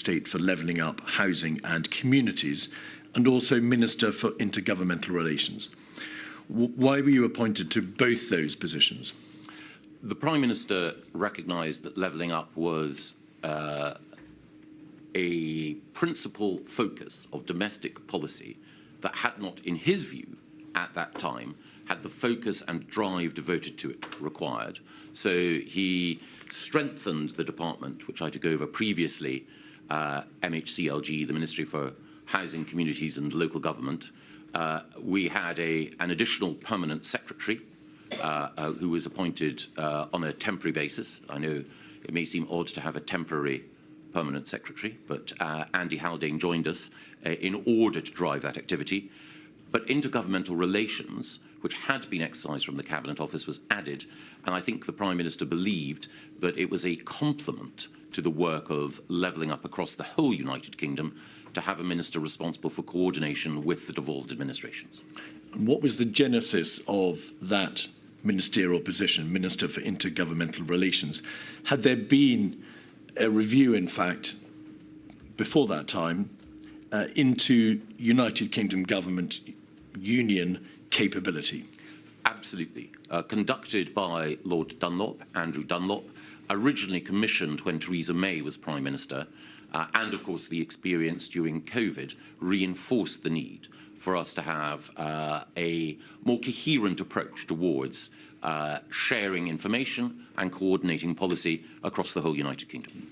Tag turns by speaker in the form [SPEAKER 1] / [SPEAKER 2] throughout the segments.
[SPEAKER 1] State for Levelling Up, Housing and Communities, and also Minister for Intergovernmental Relations. Why were you appointed to both those positions?
[SPEAKER 2] The Prime Minister recognised that levelling up was a principal focus of domestic policy that had not, in his view, at that time, had the focus and drive devoted to it required. So he strengthened the department, which I took over previously, MHCLG, the Ministry for Housing, Communities and Local Government. We had an additional permanent secretary who was appointed on a temporary basis. I know it may seem odd to have a temporary permanent secretary, but Andy Haldane joined us in order to drive that activity. But intergovernmental relations, which had been exercised from the Cabinet Office, was added, and I think the Prime Minister believed that it was a complement to the work of levelling up across the whole United Kingdom to have a minister responsible for coordination with the devolved administrations.
[SPEAKER 1] And what was the genesis of that ministerial position, Minister for Intergovernmental Relations? Had there been a review, in fact, before that time, into United Kingdom government union capability?
[SPEAKER 2] Absolutely. Conducted by Lord Dunlop, Andrew Dunlop, originally commissioned when Theresa May was Prime Minister, and of course the experience during COVID reinforced the need for us to have a more coherent approach towards sharing information and coordinating policy across the whole United Kingdom.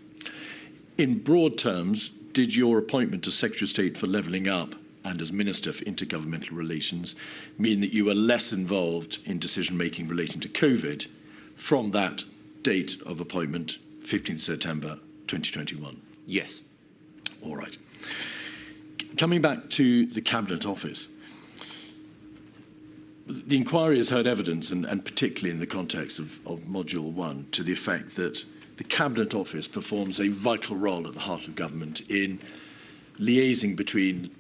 [SPEAKER 1] In broad terms, did your appointment as Secretary of State for Levelling Up and as Minister for Intergovernmental Relations mean that you were less involved in decision-making relating to COVID from that date of appointment, 15th September 2021?
[SPEAKER 2] Yes.
[SPEAKER 1] All right. Coming back to the Cabinet Office, the inquiry has heard evidence, and particularly in the context of Module 1, to the effect that the Cabinet Office performs a vital role at the heart of government in liaising between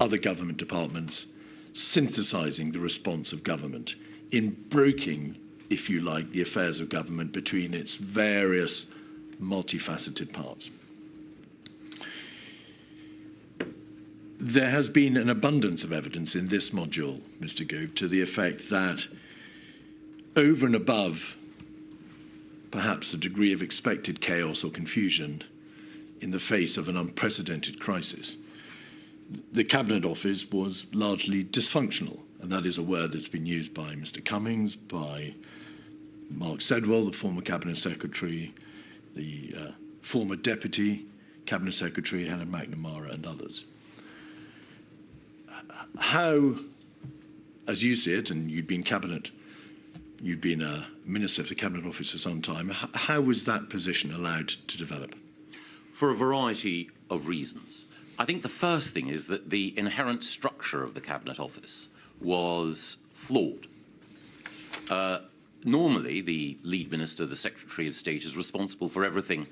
[SPEAKER 1] other government departments, synthesising the response of government, in broking, if you like, the affairs of government between its various multifaceted parts. There has been an abundance of evidence in this module, Mr. Gove, to the effect that over and above perhaps a degree of expected chaos or confusion in the face of an unprecedented crisis, the Cabinet Office was largely dysfunctional, and that is a word that's been used by Mr. Cummings, by Mark Sedwell, the former Cabinet Secretary, the former Deputy Cabinet Secretary, Helen McNamara, and others. How, as you see it, and you'd been a Minister of the Cabinet Office for some time, how was that position allowed to develop?
[SPEAKER 2] For a variety of reasons. I think the first thing is that the inherent structure of the Cabinet Office was flawed. Normally, the lead minister, the Secretary of State, is responsible for everything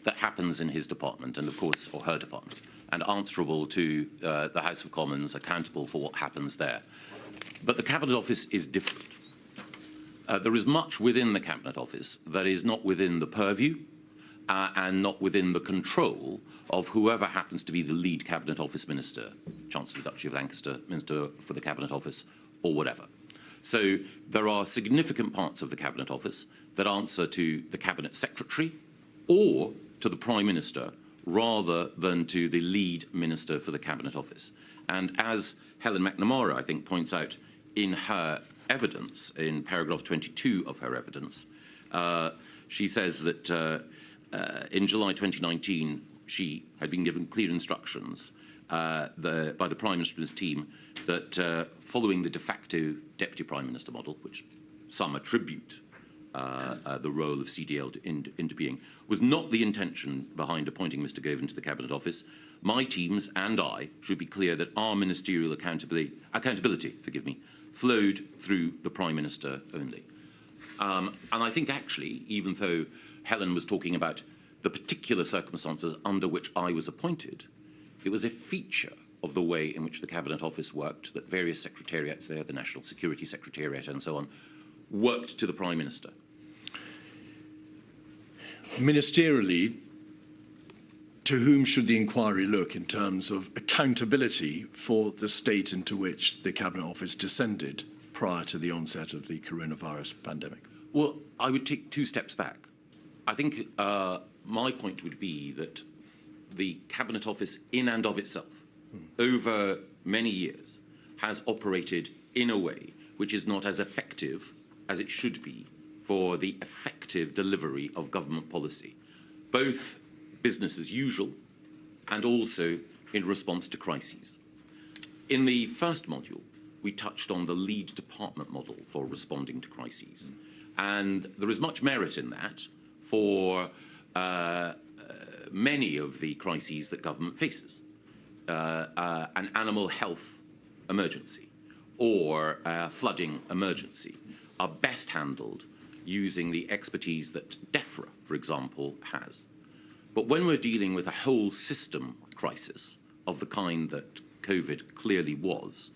[SPEAKER 2] that happens in his department, and of course, or her department, and answerable to the House of Commons, accountable for what happens there. But the Cabinet Office is different. There is much within the Cabinet Office that is not within the purview and not within the control of whoever happens to be the lead Cabinet Office Minister, Chancellor of the Duchy of Lancaster, Minister for the Cabinet Office, or whatever. So there are significant parts of the Cabinet Office that answer to the Cabinet Secretary or to the Prime Minister rather than to the lead Minister for the Cabinet Office. And as Helen McNamara, I think, points out in her evidence, in paragraph 22 of her evidence, she says that in July 2019, she had been given clear instructions by the Prime Minister and his team that following the de facto Deputy Prime Minister model, which some attribute the role of CDL into being, was not the intention behind appointing Mr. Gove into the Cabinet Office. My teams and I should be clear that our ministerial accountability, flowed through the Prime Minister only. And I think actually, even though Helen was talking about the particular circumstances under which I was appointed, it was a feature of the way in which the Cabinet Office worked that various secretariats there, the National Security Secretariat and so on, worked to the Prime Minister.
[SPEAKER 1] Ministerially, to whom should the inquiry look in terms of accountability for the state into which the Cabinet Office descended prior to the onset of the coronavirus pandemic?
[SPEAKER 2] Well, I would take two steps back. I think my point would be that the Cabinet Office, in and of itself, over many years, has operated in a way which is not as effective as it should be for the effective delivery of government policy, both business as usual and also in response to crises. In the first module, we touched on the lead department model for responding to crises. And there is much merit in that for many of the crises that government faces. An animal health emergency or a flooding emergency are best handled using the expertise that DEFRA, for example, has. But when we're dealing with a whole system crisis of the kind that COVID clearly was,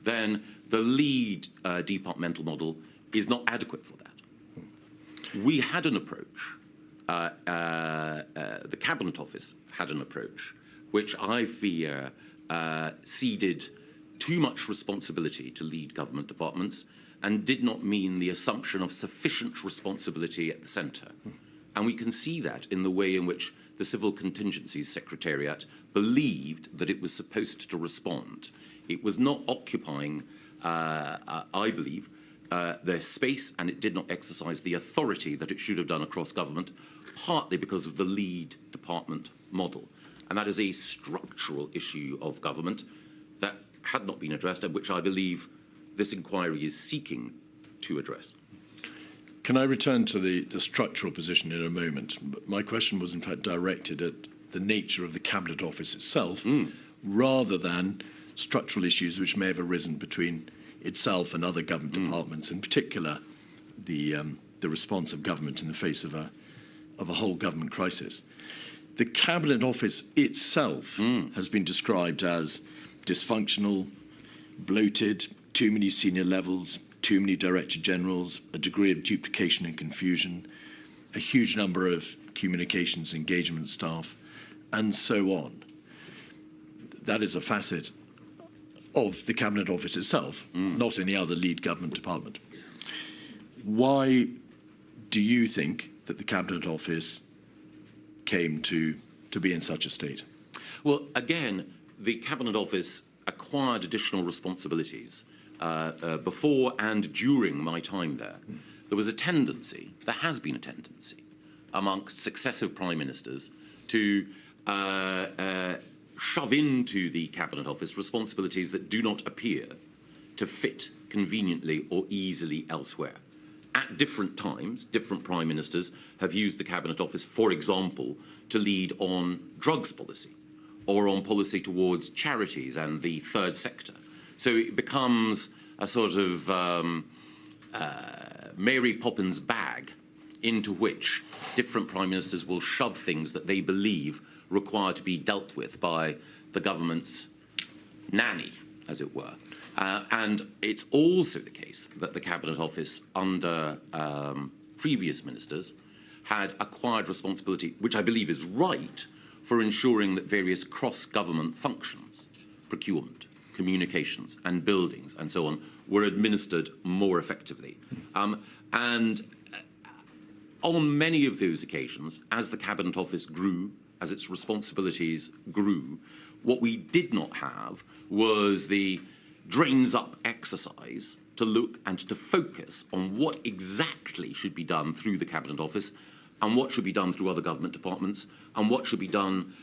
[SPEAKER 2] then the lead departmental model is not adequate for that. We had an approach, the Cabinet Office had an approach, which I fear ceded too much responsibility to lead government departments and did not mean the assumption of sufficient responsibility at the centre. And we can see that in the way in which the Civil Contingencies Secretariat believed that it was supposed to respond. It was not occupying, I believe, their space, and it did not exercise the authority that it should have done across government, partly because of the lead department model. And that is a structural issue of government that had not been addressed, and which I believe this inquiry is seeking to address.
[SPEAKER 1] Can I return to the structural position in a moment? My question was in fact directed at the nature of the Cabinet Office itself, rather than structural issues which may have arisen between itself and other government departments, in particular the response of government in the face of a whole government crisis. The Cabinet Office itself has been described as dysfunctional, bloated, too many senior levels, too many Director Generals, a degree of duplication and confusion, a huge number of communications engagement staff, and so on. That is a facet of the Cabinet Office itself, not any other lead government department. Why do you think that the Cabinet Office came to be in such a state?
[SPEAKER 2] Well, again, the Cabinet Office acquired additional responsibilities before and during my time there. There was a tendency, there has been a tendency, amongst successive prime ministers to shove into the Cabinet Office responsibilities that do not appear to fit conveniently or easily elsewhere. At different times, different prime ministers have used the Cabinet Office, for example, to lead on drugs policy or on policy towards charities and the third sector. So it becomes a sort of Mary Poppins bag into which different prime ministers will shove things that they believe require to be dealt with by the government's nanny, as it were. And it's also the case that the Cabinet Office, under previous ministers, had acquired responsibility, which I believe is right, for ensuring that various cross-government functions, procurement, communications and buildings and so on, were administered more effectively. And on many of those occasions, as the Cabinet Office grew, as its responsibilities grew, what we did not have was the drains-up exercise to look and to focus on what exactly should be done through the Cabinet Office and what should be done through other government departments and what should be done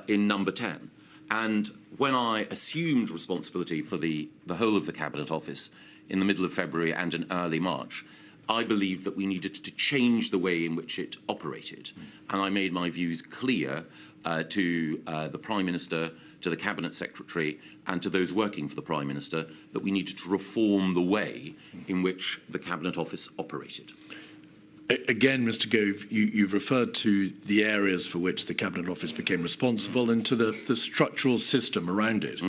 [SPEAKER 2] in number 10. And when I assumed responsibility for the whole of the Cabinet Office in the middle of February and in early March, I believed that we needed to change the way in which it operated. And I made my views clear to the Prime Minister, to the Cabinet Secretary, and to those working for the Prime Minister, that we needed to reform the way in which the Cabinet Office operated.
[SPEAKER 1] Again, Mr. Gove, you've referred to the areas for which the Cabinet Office became responsible and to the structural system around it.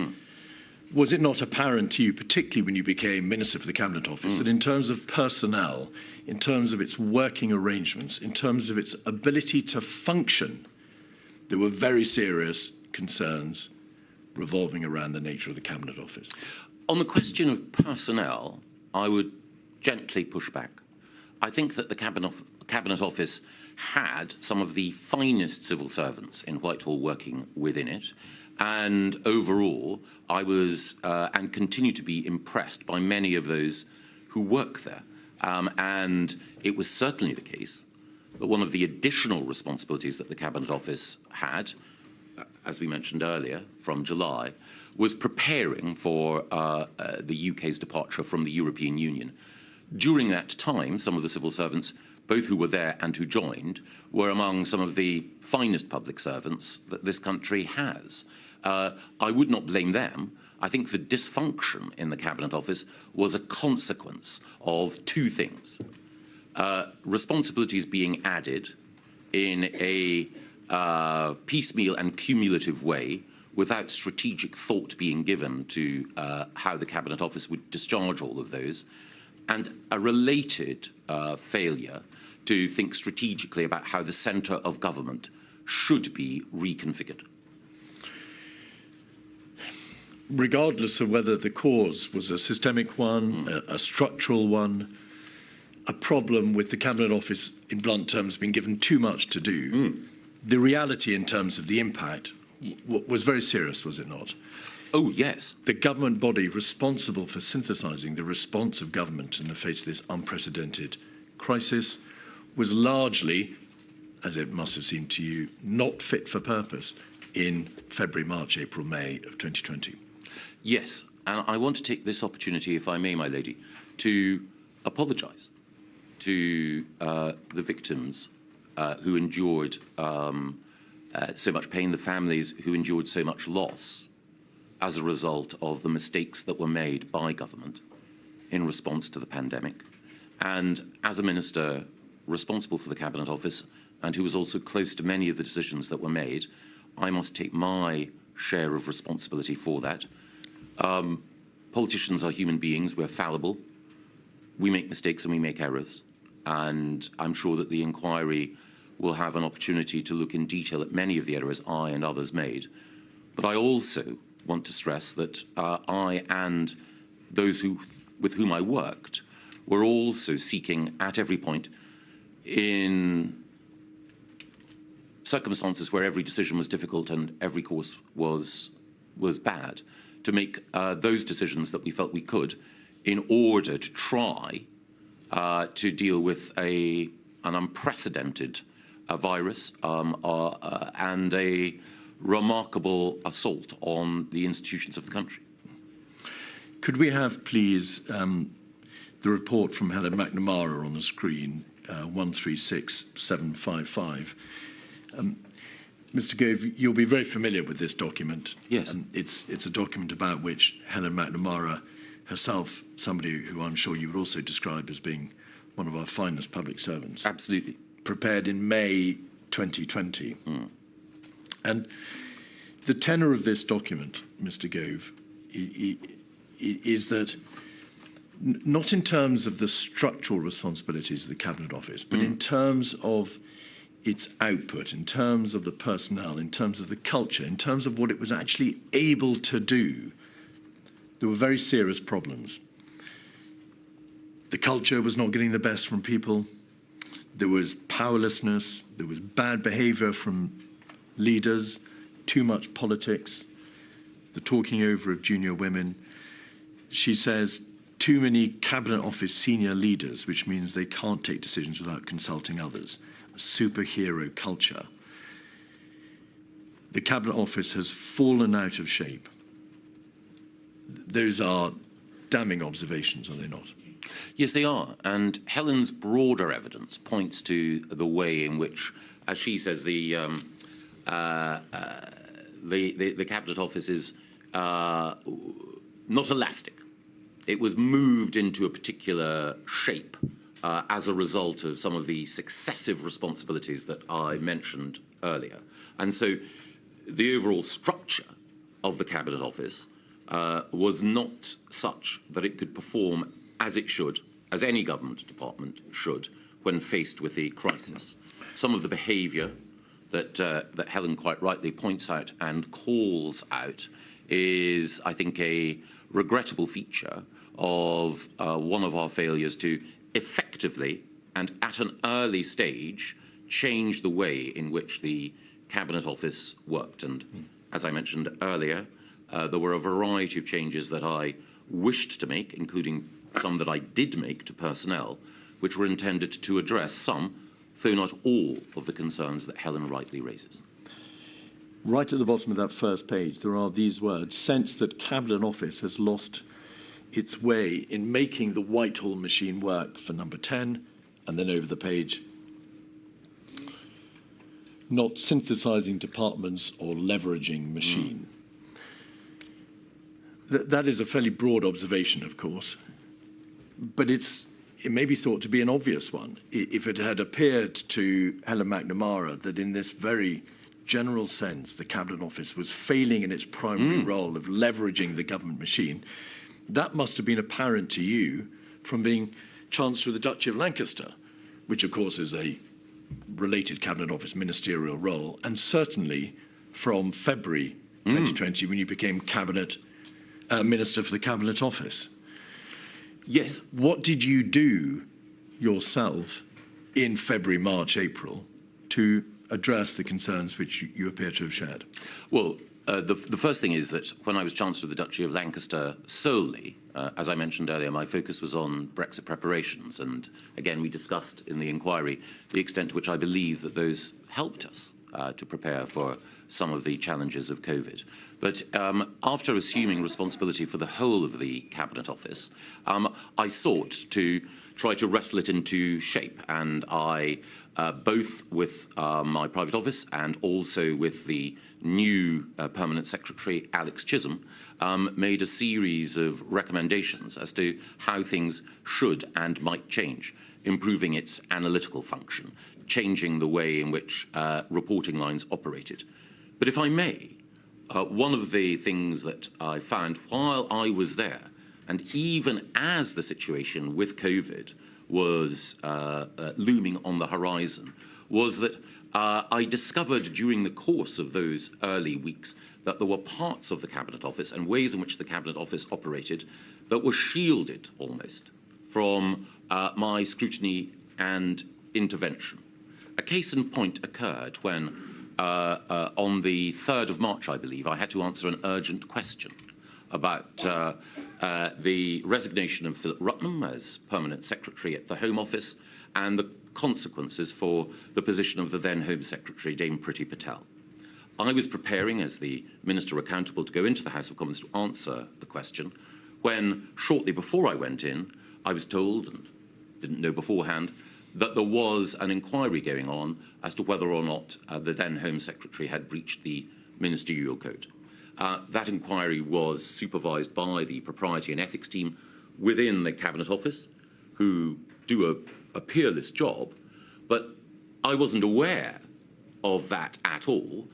[SPEAKER 1] Was it not apparent to you, particularly when you became Minister for the Cabinet Office, that in terms of personnel, in terms of its working arrangements, in terms of its ability to function there were very serious concerns revolving around the nature of the Cabinet Office.
[SPEAKER 2] On the question of personnel, I would gently push back. I think that the Cabinet Office had some of the finest civil servants in Whitehall working within it, and overall, I was and continue to be impressed by many of those who work there. And it was certainly the case that one of the additional responsibilities that the Cabinet Office had, as we mentioned earlier, from July, was preparing for the UK's departure from the European Union. During that time, some of the civil servants, both who were there and who joined, were among some of the finest public servants that this country has. I would not blame them. I think the dysfunction in the Cabinet Office was a consequence of two things. Responsibilities being added in a piecemeal and cumulative way without strategic thought being given to how the Cabinet Office would discharge all of those, and a related failure to think strategically about how the centre of government should be reconfigured.
[SPEAKER 1] Regardless of whether the cause was a systemic one, a structural one, a problem with the Cabinet Office, in blunt terms, being given too much to do, the reality in terms of the impact was very serious, was it not?
[SPEAKER 2] Oh, yes.
[SPEAKER 1] The government body responsible for synthesising the response of government in the face of this unprecedented crisis was largely, as it must have seemed to you, not fit for purpose in February, March, April, May of 2020.
[SPEAKER 2] Yes, and I want to take this opportunity, if I may, my lady, to apologise to the victims who endured so much pain, the families who endured so much loss as a result of the mistakes that were made by government in response to the pandemic. And as a minister responsible for the Cabinet Office and who was also close to many of the decisions that were made, I must take my share of responsibility for that. Politicians are human beings, we're fallible, we make mistakes and we make errors, and I'm sure that the inquiry will have an opportunity to look in detail at many of the errors I and others made. But I also want to stress that I and those with whom I worked were also seeking at every point, in circumstances where every decision was difficult and every course was bad, to make those decisions that we felt we could in order to try to deal with an unprecedented virus and a remarkable assault on the institutions of the country.
[SPEAKER 1] Could we have, please, the report from Helen McNamara on the screen, 136755. Mr. Gove, you'll be very familiar with this document.
[SPEAKER 2] Yes.
[SPEAKER 1] It's a document about which Helen McNamara herself, somebody who I'm sure you would also describe as being one of our finest public servants.
[SPEAKER 2] Absolutely.
[SPEAKER 1] Prepared in May 2020. And the tenor of this document, Mr. Gove, is that not in terms of the structural responsibilities of the Cabinet Office, but in terms of its output, in terms of the personnel, in terms of the culture, in terms of what it was actually able to do, there were very serious problems. The culture was not getting the best from people. There was powerlessness. There was bad behaviour from leaders, too much politics, the talking over of junior women. She says, too many Cabinet Office senior leaders, which means they can't take decisions without consulting others. A superhero culture. The Cabinet Office has fallen out of shape. Those are damning observations, are they not?
[SPEAKER 2] Yes, they are. And Helen's broader evidence points to the way in which, as she says, the Cabinet Office is not elastic. It was moved into a particular shape as a result of some of the successive responsibilities that I mentioned earlier. And so the overall structure of the Cabinet Office was not such that it could perform as it should, as any government department should, when faced with a crisis. Some of the behaviour that Helen quite rightly points out and calls out is, I think, a regrettable feature of one of our failures to effectively and at an early stage change the way in which the Cabinet Office worked. And as I mentioned earlier, there were a variety of changes that I wished to make, including some that I did make to personnel, which were intended to address some, though not all, of the concerns that Helen rightly raises.
[SPEAKER 1] Right at the bottom of that first page, there are these words: sense that Cabinet Office has lost its way in making the Whitehall machine work for number 10, and then over the page, not synthesizing departments or leveraging machine. That is a fairly broad observation, of course, but it may be thought to be an obvious one. If it had appeared to Helen McNamara that in this very general sense the Cabinet Office was failing in its primary role of leveraging the government machine, that must have been apparent to you from being Chancellor of the Duchy of Lancaster, which of course is a related Cabinet Office ministerial role, and certainly from February 2020 when you became Minister for the Cabinet Office.
[SPEAKER 2] Yes.
[SPEAKER 1] What did you do yourself in February, March, April to address the concerns which you appear to have shared?
[SPEAKER 2] Well, the first thing is that when I was Chancellor of the Duchy of Lancaster solely, as I mentioned earlier, my focus was on Brexit preparations. And again, we discussed in the inquiry the extent to which I believe that those helped us to prepare for some of the challenges of COVID. But after assuming responsibility for the whole of the Cabinet Office, I sought to try to wrestle it into shape. And I, both with my private office and also with the new Permanent Secretary, Alex Chisholm, made a series of recommendations as to how things should and might change, improving its analytical function, changing the way in which reporting lines operated. But if I may, one of the things that I found while I was there, and even as the situation with COVID was looming on the horizon, was that I discovered during the course of those early weeks that there were parts of the Cabinet Office and ways in which the Cabinet Office operated that were shielded almost from my scrutiny and intervention. A case in point occurred when on the 3rd of March, I believe, I had to answer an urgent question about the resignation of Philip Rutnam as Permanent Secretary at the Home Office and the consequences for the position of the then Home Secretary, Dame Priti Patel. I was preparing as the Minister accountable to go into the House of Commons to answer the question when, shortly before I went in, I was told, and didn't know beforehand, that there was an inquiry going on as to whether or not the then Home Secretary had breached the ministerial code. That inquiry was supervised by the Propriety and Ethics team within the Cabinet Office, who do a peerless job, but I wasn't aware of that at all.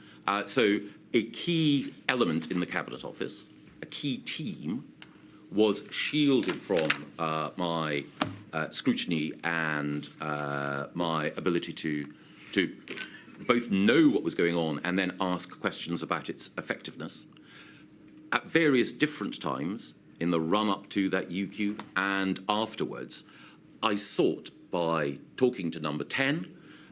[SPEAKER 2] So a key element in the Cabinet Office, a key team, was shielded from my scrutiny and my ability to both know what was going on and then ask questions about its effectiveness. At various different times in the run-up to that UQ and afterwards, I sought, by talking to number 10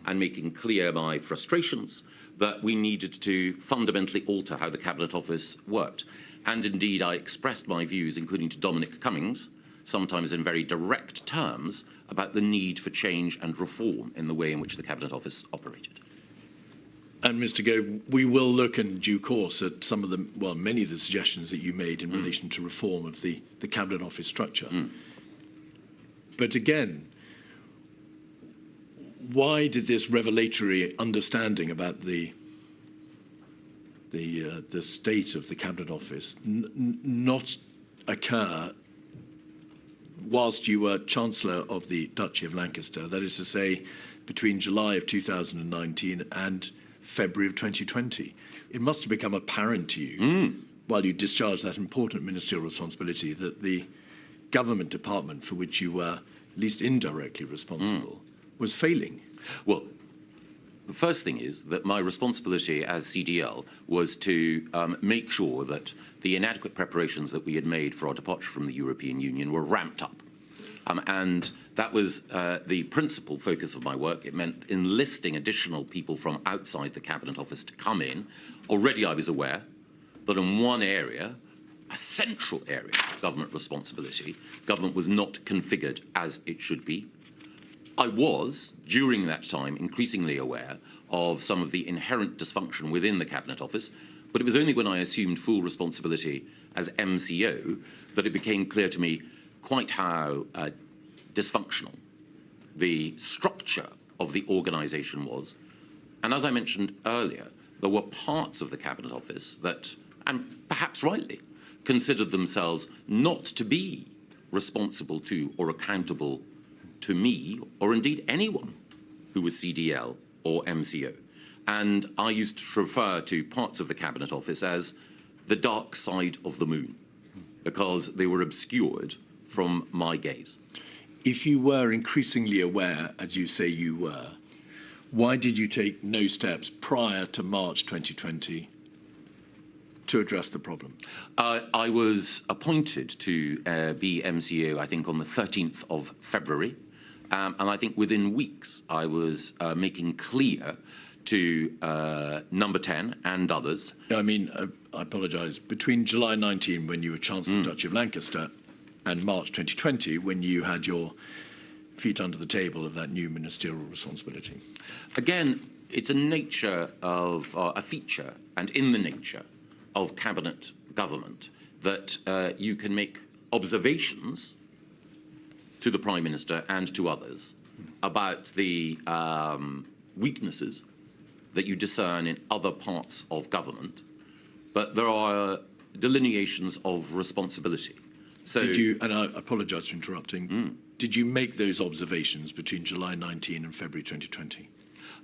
[SPEAKER 2] and making clear my frustrations, that we needed to fundamentally alter how the Cabinet Office worked. And indeed, I expressed my views, including to Dominic Cummings, sometimes in very direct terms, about the need for change and reform in the way in which the Cabinet Office operated.
[SPEAKER 1] And Mr. Gove, we will look in due course at some of the, well, many of the suggestions that you made in relation to reform of the Cabinet Office structure. But again, why did this revelatory understanding about the state of the Cabinet Office not occur whilst you were Chancellor of the Duchy of Lancaster, that is to say, between July of 2019 and February of 2020? It must have become apparent to you, while you discharged that important ministerial responsibility, that the government department for which you were at least indirectly responsible was failing.
[SPEAKER 2] Well, the first thing is that my responsibility as CDL was to make sure that the inadequate preparations that we had made for our departure from the European Union were ramped up. And that was the principal focus of my work. It meant enlisting additional people from outside the Cabinet Office to come in. Already I was aware that in one area, a central area of government responsibility, government was not configured as it should be. I was, during that time, increasingly aware of some of the inherent dysfunction within the Cabinet Office, but it was only when I assumed full responsibility as MCO that it became clear to me quite how dysfunctional the structure of the organisation was. And as I mentioned earlier, there were parts of the Cabinet Office that, and perhaps rightly, considered themselves not to be responsible to or accountable to me, or indeed anyone who was CDL or MCO. And I used to refer to parts of the Cabinet Office as the dark side of the moon, because they were obscured from my gaze.
[SPEAKER 1] If you were increasingly aware, as you say you were, why did you take no steps prior to March 2020 to address the problem?
[SPEAKER 2] I was appointed to be MCO, I think, on the 13th of February. And I think within weeks, I was making clear to Number 10 and others.
[SPEAKER 1] I mean, I apologise. Between July 19, when you were Chancellor of the Duchy of Lancaster, and March 2020, when you had your feet under the table of that new ministerial responsibility.
[SPEAKER 2] Again, it's a nature of a feature, and in the nature of cabinet government, that you can make observations to the Prime Minister and to others about the weaknesses that you discern in other parts of government, but there are delineations of responsibility. So,
[SPEAKER 1] did you, and I apologise for interrupting, did you make those observations between July 19 and February 2020?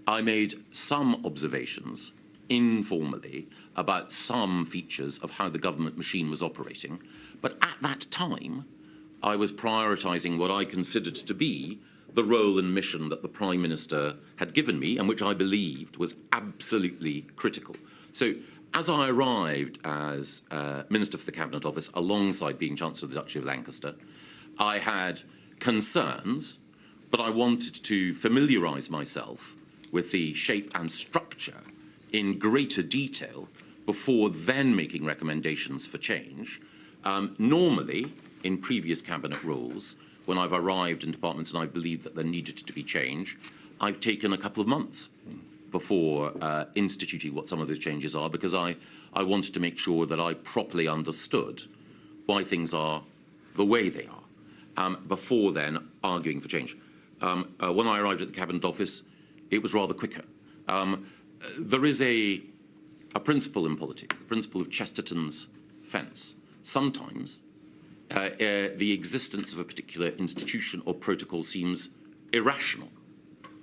[SPEAKER 2] I made some observations informally about some features of how the government machine was operating, but at that time, I was prioritising what I considered to be the role and mission that the Prime Minister had given me, and which I believed was absolutely critical. So, as I arrived as Minister for the Cabinet Office, alongside being Chancellor of the Duchy of Lancaster, I had concerns, but I wanted to familiarise myself with the shape and structure in greater detail before then making recommendations for change. Normally, in previous cabinet roles, when I've arrived in departments and I believed that there needed to be change, I've taken a couple of months before instituting what some of those changes are, because I wanted to make sure that I properly understood why things are the way they are, before then arguing for change. When I arrived at the Cabinet Office, it was rather quicker. There is a principle in politics, the principle of Chesterton's fence. Sometimes the existence of a particular institution or protocol seems irrational,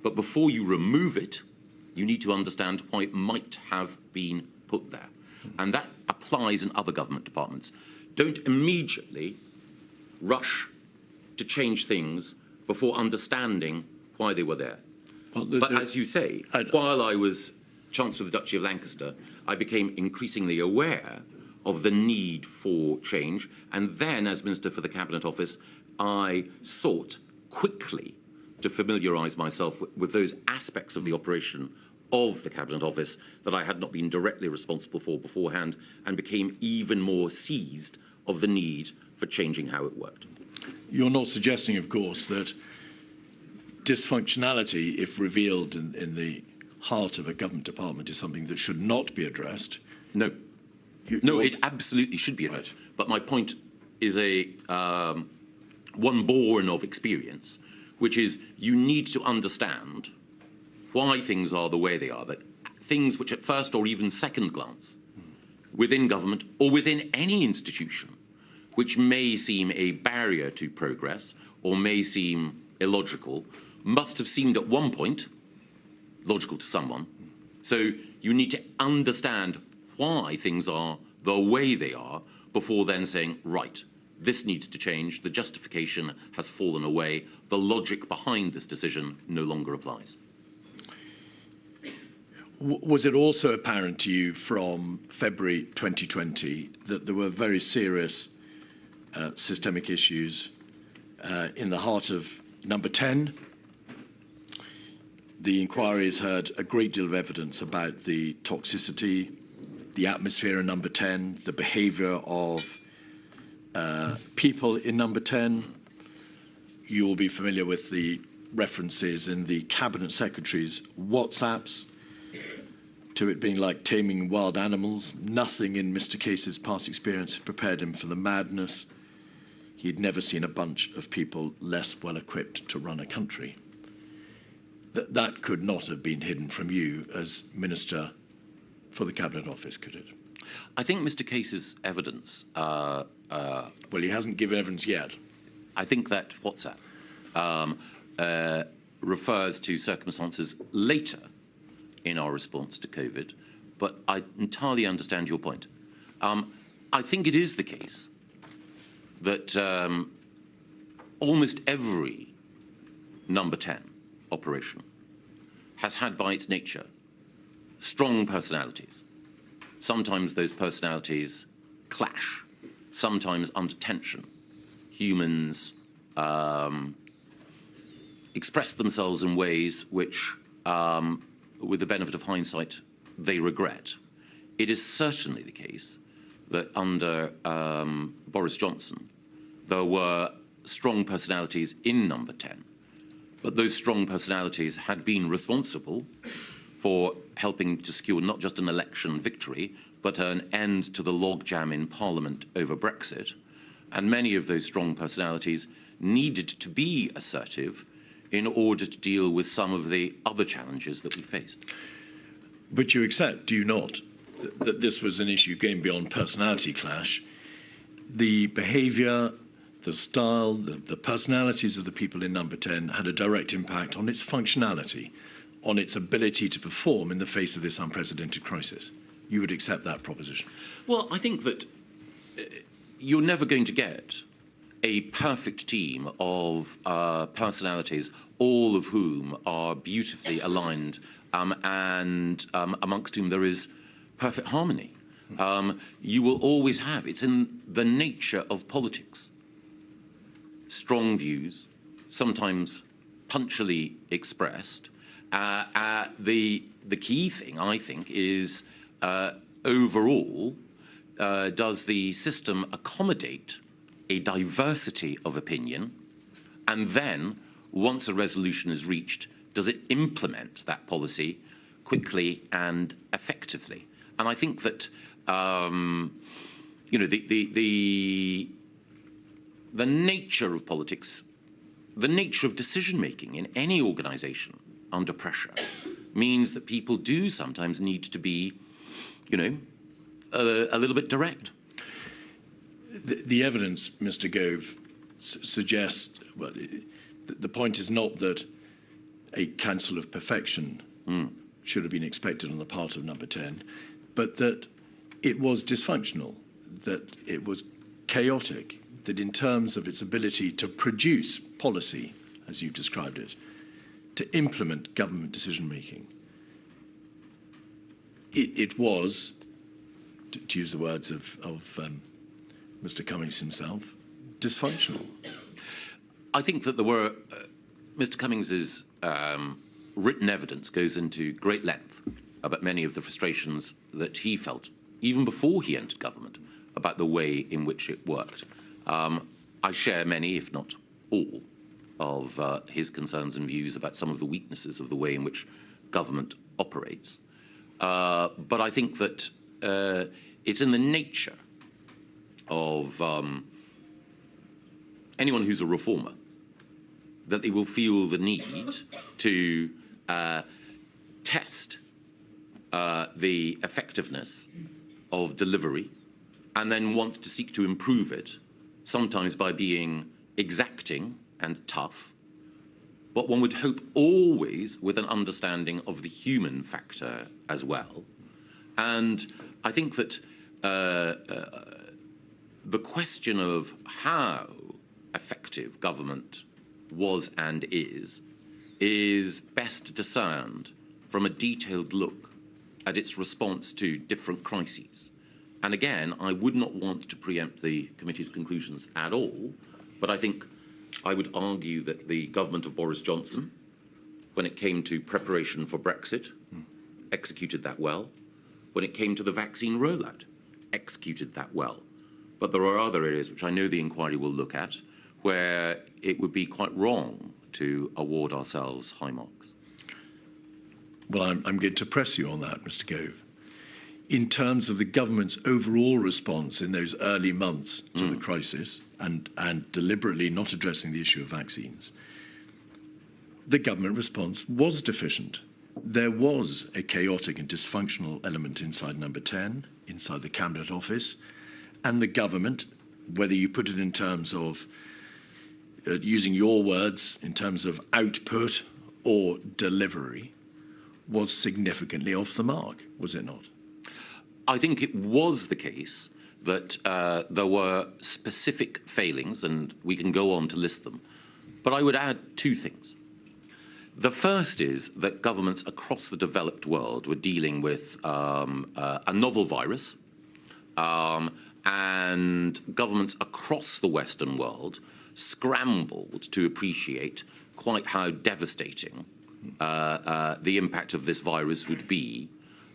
[SPEAKER 2] but before you remove it, you need to understand why it might have been put there. And that applies in other government departments. Don't immediately rush to change things before understanding why they were there. Well, but as you say, while I was Chancellor of the Duchy of Lancaster, I became increasingly aware of the need for change. And then, as Minister for the Cabinet Office, I sought quickly to familiarise myself with those aspects of the operation of the Cabinet Office that I had not been directly responsible for beforehand, and became even more seized of the need for changing how it worked.
[SPEAKER 1] You're not suggesting, of course, that dysfunctionality, if revealed in the heart of a government department, is something that should not be addressed?
[SPEAKER 2] No. No, it absolutely should be addressed. Right. But my point is one born of experience, which is you need to understand why things are the way they are, that things which at first or even second glance within government or within any institution, which may seem a barrier to progress or may seem illogical, must have seemed at one point logical to someone. So you need to understand why things are the way they are before then saying, right, this needs to change, the justification has fallen away, the logic behind this decision no longer applies.
[SPEAKER 1] Was it also apparent to you from February 2020 that there were very serious systemic issues in the heart of number 10? The inquiry has heard a great deal of evidence about the toxicity, the atmosphere in number 10, the behaviour of people in number 10. You will be familiar with the references in the Cabinet Secretary's WhatsApps to it being like taming wild animals. Nothing in Mr. Case's past experience had prepared him for the madness. He'd never seen a bunch of people less well equipped to run a country. That could not have been hidden from you as Minister for the Cabinet Office, could it?
[SPEAKER 2] I think Mr. Case's evidence...
[SPEAKER 1] well, he hasn't given evidence yet.
[SPEAKER 2] I think that WhatsApp refers to circumstances later in our response to COVID, but I entirely understand your point. I think it is the case that almost every number 10 operation has had by its nature strong personalities. Sometimes those personalities clash, sometimes under tension. Humans express themselves in ways which, with the benefit of hindsight, they regret. It is certainly the case that under Boris Johnson, there were strong personalities in number 10, but those strong personalities had been responsible for helping to secure not just an election victory, but an end to the logjam in Parliament over Brexit. And many of those strong personalities needed to be assertive in order to deal with some of the other challenges that we faced.
[SPEAKER 1] But you accept, do you not, that this was an issue going beyond personality clash? The behaviour, the style, the personalities of the people in number 10 had a direct impact on its functionality, on its ability to perform in the face of this unprecedented crisis. You would accept that proposition?
[SPEAKER 2] Well, I think that you're never going to get a perfect team of personalities, all of whom are beautifully aligned and amongst whom there is perfect harmony. You will always have, it's in the nature of politics, strong views, sometimes punctually expressed. The key thing, I think, is overall, does the system accommodate a diversity of opinion? And then, once a resolution is reached, does it implement that policy quickly and effectively? And I think that, you know, the nature of politics, the nature of decision-making in any organisation under pressure means that people do sometimes need to be, you know, a little bit direct.
[SPEAKER 1] The evidence, Mr. Gove, suggests, well, the point is not that a council of perfection should have been expected on the part of number 10, but that it was dysfunctional, that it was chaotic, that in terms of its ability to produce policy, as you described it, to implement government decision-making, it was, to use the words of Mr. Cummings himself, dysfunctional.
[SPEAKER 2] I think that there were, Mr. Cummings's written evidence goes into great length about many of the frustrations that he felt, even before he entered government, about the way in which it worked. I share many, if not all, of his concerns and views about some of the weaknesses of the way in which government operates. But I think that it's in the nature of anyone who's a reformer that they will feel the need to test the effectiveness of delivery and then want to seek to improve it, sometimes by being exacting and tough, but one would hope always with an understanding of the human factor as well. And I think that the question of how effective government was and is best discerned from a detailed look at its response to different crises. And again, I would not want to preempt the committee's conclusions at all, but I think I would argue that the government of Boris Johnson, when it came to preparation for Brexit, executed that well. When it came to the vaccine rollout, executed that well. But there are other areas which I know the inquiry will look at where it would be quite wrong to award ourselves high marks.
[SPEAKER 1] Well, I'm going to press you on that, Mr. Gove. In terms of the government's overall response in those early months to the crisis and deliberately not addressing the issue of vaccines, the government response was deficient. There was a chaotic and dysfunctional element inside Number 10, inside the Cabinet Office, and the government, whether you put it in terms of, using your words, in terms of output or delivery, was significantly off the mark, was it not?
[SPEAKER 2] I think it was the case that there were specific failings, and we can go on to list them. But I would add two things. The first is that governments across the developed world were dealing with a novel virus, and governments across the Western world scrambled to appreciate quite how devastating the impact of this virus would be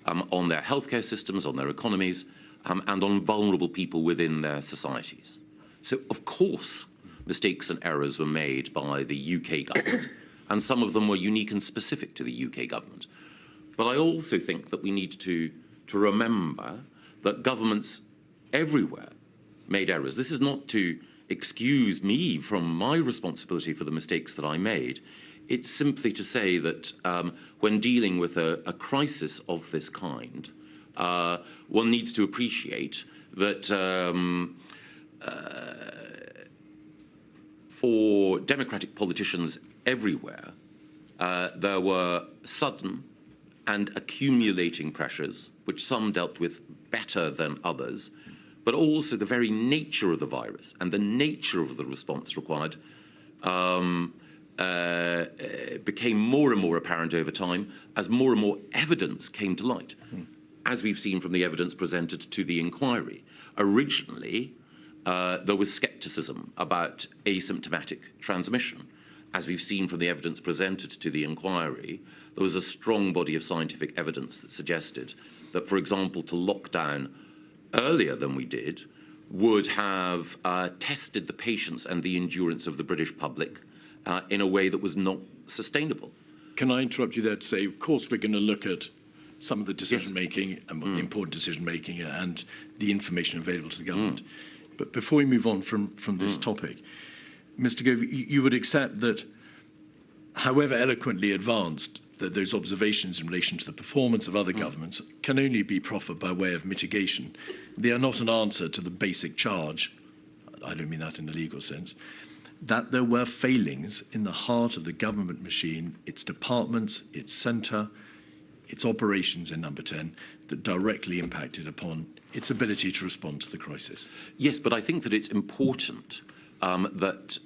[SPEAKER 2] on their healthcare systems, on their economies, and on vulnerable people within their societies. So, of course, mistakes and errors were made by the UK government, and some of them were unique and specific to the UK government. But I also think that we need to remember that governments everywhere made errors. This is not to excuse me from my responsibility for the mistakes that I made. It's simply to say that when dealing with a crisis of this kind, one needs to appreciate that for democratic politicians everywhere, there were sudden and accumulating pressures, which some dealt with better than others, but also the very nature of the virus and the nature of the response required became more and more apparent over time as more and more evidence came to light, as we've seen from the evidence presented to the inquiry. Originally, there was scepticism about asymptomatic transmission. As we've seen from the evidence presented to the inquiry, there was a strong body of scientific evidence that suggested that, for example, to lock down earlier than we did would have tested the patience and the endurance of the British public in a way that was not sustainable.
[SPEAKER 1] Can I interrupt you there to say, of course, we're going to look at some of the decision-making, and the important decision-making and the information available to the government. But before we move on from this topic, Mr. Gove, you would accept that, however eloquently advanced, that those observations in relation to the performance of other governments can only be proffered by way of mitigation. They are not an answer to the basic charge, I don't mean that in a legal sense, that there were failings in the heart of the government machine, its departments, its centre, its operations in Number 10, that directly impacted upon its ability to respond to the crisis.
[SPEAKER 2] Yes, but I think that it's important that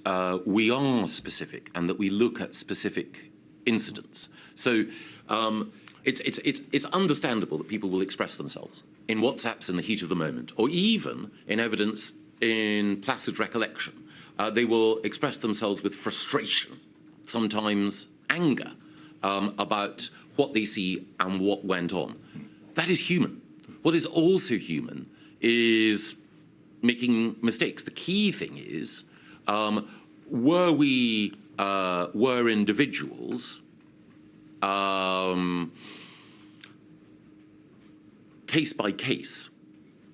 [SPEAKER 2] we are specific and that we look at specific incidents. So it's understandable that people will express themselves in WhatsApps in the heat of the moment, or even in evidence in placid recollection. They will express themselves with frustration, sometimes anger, about what they see and what went on. That is human. What is also human is making mistakes. The key thing is, were individuals case by case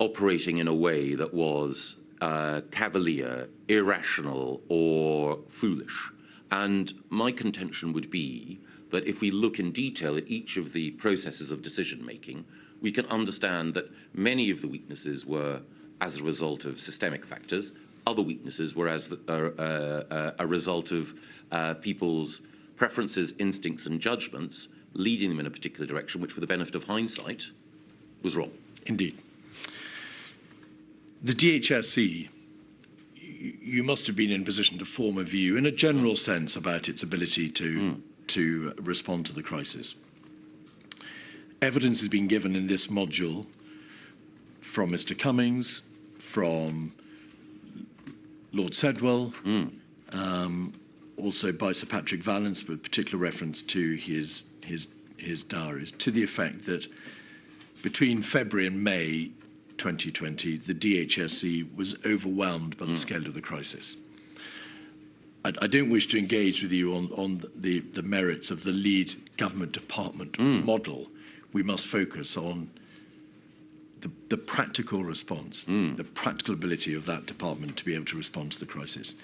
[SPEAKER 2] operating in a way that was cavalier, irrational, or foolish? And my contention would be that if we look in detail at each of the processes of decision-making, we can understand that many of the weaknesses were as a result of systemic factors. Other weaknesses were as a result of people's preferences, instincts, and judgments, leading them in a particular direction, which, with the benefit of hindsight, was wrong.
[SPEAKER 1] Indeed. The DHSC, you must have been in a position to form a view, in a general sense, about its ability to respond to the crisis. evidence has been given in this module from Mr. Cummings, from Lord Sedwell, also by Sir Patrick Vallance, with particular reference to his diaries, to the effect that between February and May 2020, the DHSC was overwhelmed by the scale of the crisis. I don't wish to engage with you on the merits of the lead government department model. We must focus on the practical response, the practical ability of that department to be able to respond to the crisis.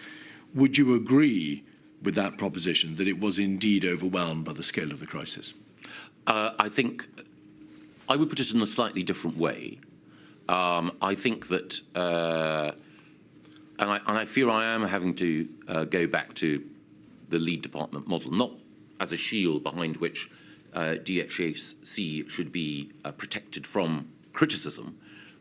[SPEAKER 1] Would you agree with that proposition that it was indeed overwhelmed by the scale of the crisis?
[SPEAKER 2] I think I would put it in a slightly different way. I think that, and I fear I am having to go back to the lead department model, not as a shield behind which DHSC should be protected from criticism,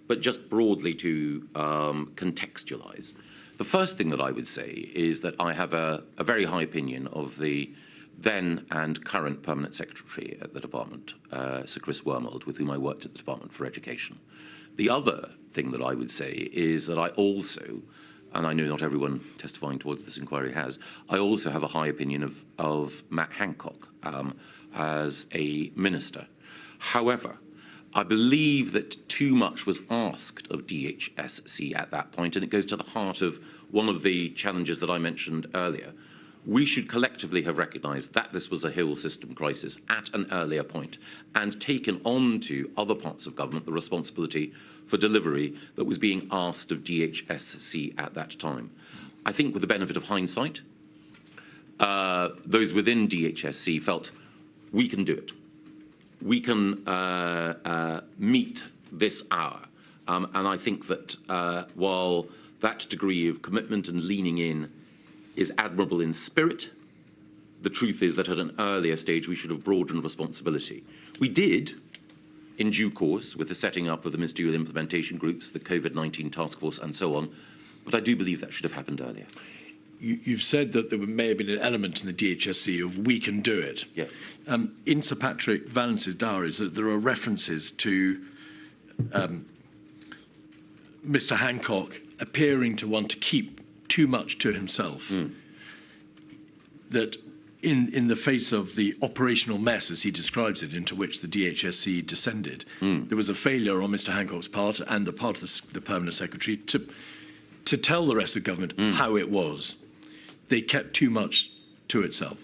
[SPEAKER 2] but just broadly to contextualize. The first thing that I would say is that I have a very high opinion of the then and current Permanent Secretary at the Department, Sir Chris Wormold, with whom I worked at the Department for Education. The other thing that I would say is that I also, and I know not everyone testifying towards this inquiry has, I also have a high opinion of Matt Hancock as a minister. However, I believe that too much was asked of DHSC at that point, and it goes to the heart of one of the challenges that I mentioned earlier. We should collectively have recognised that this was a Hill system crisis at an earlier point and taken on to other parts of government the responsibility for delivery that was being asked of DHSC at that time. I think with the benefit of hindsight, those within DHSC felt we can do it. We can meet this hour. And I think that while that degree of commitment and leaning in is admirable in spirit, the truth is that at an earlier stage we should have broadened responsibility. We did, in due course, with the setting up of the ministerial implementation groups, the COVID-19 task force and so on, but I do believe that should have happened earlier.
[SPEAKER 1] You've said that there may have been an element in the DHSC of we can do it.
[SPEAKER 2] Yes.
[SPEAKER 1] In Sir Patrick Vallance's diaries, that there are references to Mr. Hancock appearing to want to keep too much to himself. That in the face of the operational mess, as he describes it, into which the DHSC descended, there was a failure on Mr. Hancock's part and the part of the Permanent Secretary to tell the rest of government how it was. They kept too much to itself,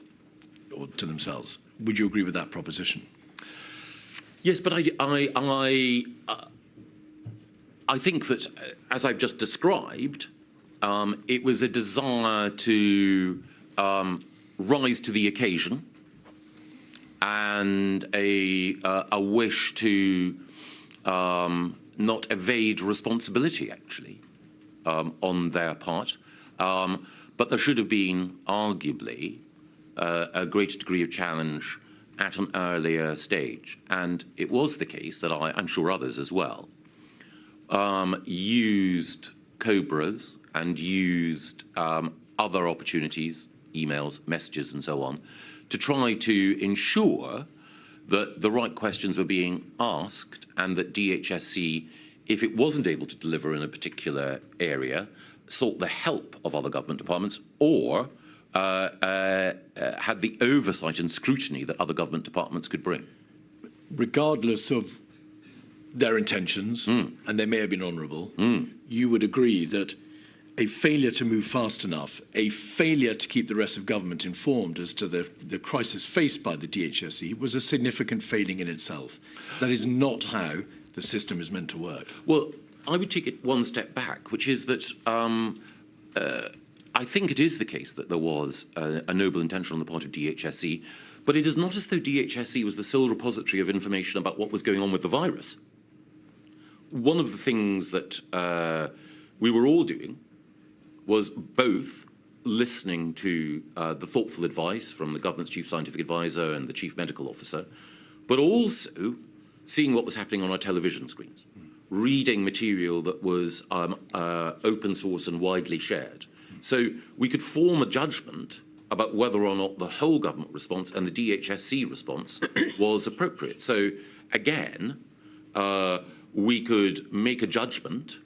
[SPEAKER 1] or to themselves. Would you agree with that proposition?
[SPEAKER 2] Yes, but I think that, as I've just described, it was a desire to rise to the occasion and a wish to not evade responsibility, actually, on their part. But there should have been, arguably, a greater degree of challenge at an earlier stage. And it was the case that I'm sure others as well, used Cobras and used other opportunities, emails, messages and so on, to try to ensure that the right questions were being asked and that DHSC, if it wasn't able to deliver in a particular area, sought the help of other government departments or had the oversight and scrutiny that other government departments could bring.
[SPEAKER 1] Regardless of their intentions, and they may have been honourable, you would agree that a failure to move fast enough, a failure to keep the rest of government informed as to the crisis faced by the DHSC was a significant failing in itself. That is not how the system is meant to work.
[SPEAKER 2] Well, I would take it one step back, which is that I think it is the case that there was a noble intention on the part of DHSC, but it is not as though DHSC was the sole repository of information about what was going on with the virus. One of the things that we were all doing was both listening to the thoughtful advice from the government's chief scientific advisor and the chief medical officer, but also seeing what was happening on our television screens, reading material that was open source and widely shared. So we could form a judgment about whether or not the whole government response and the DHSC response was appropriate. So again, we could make a judgment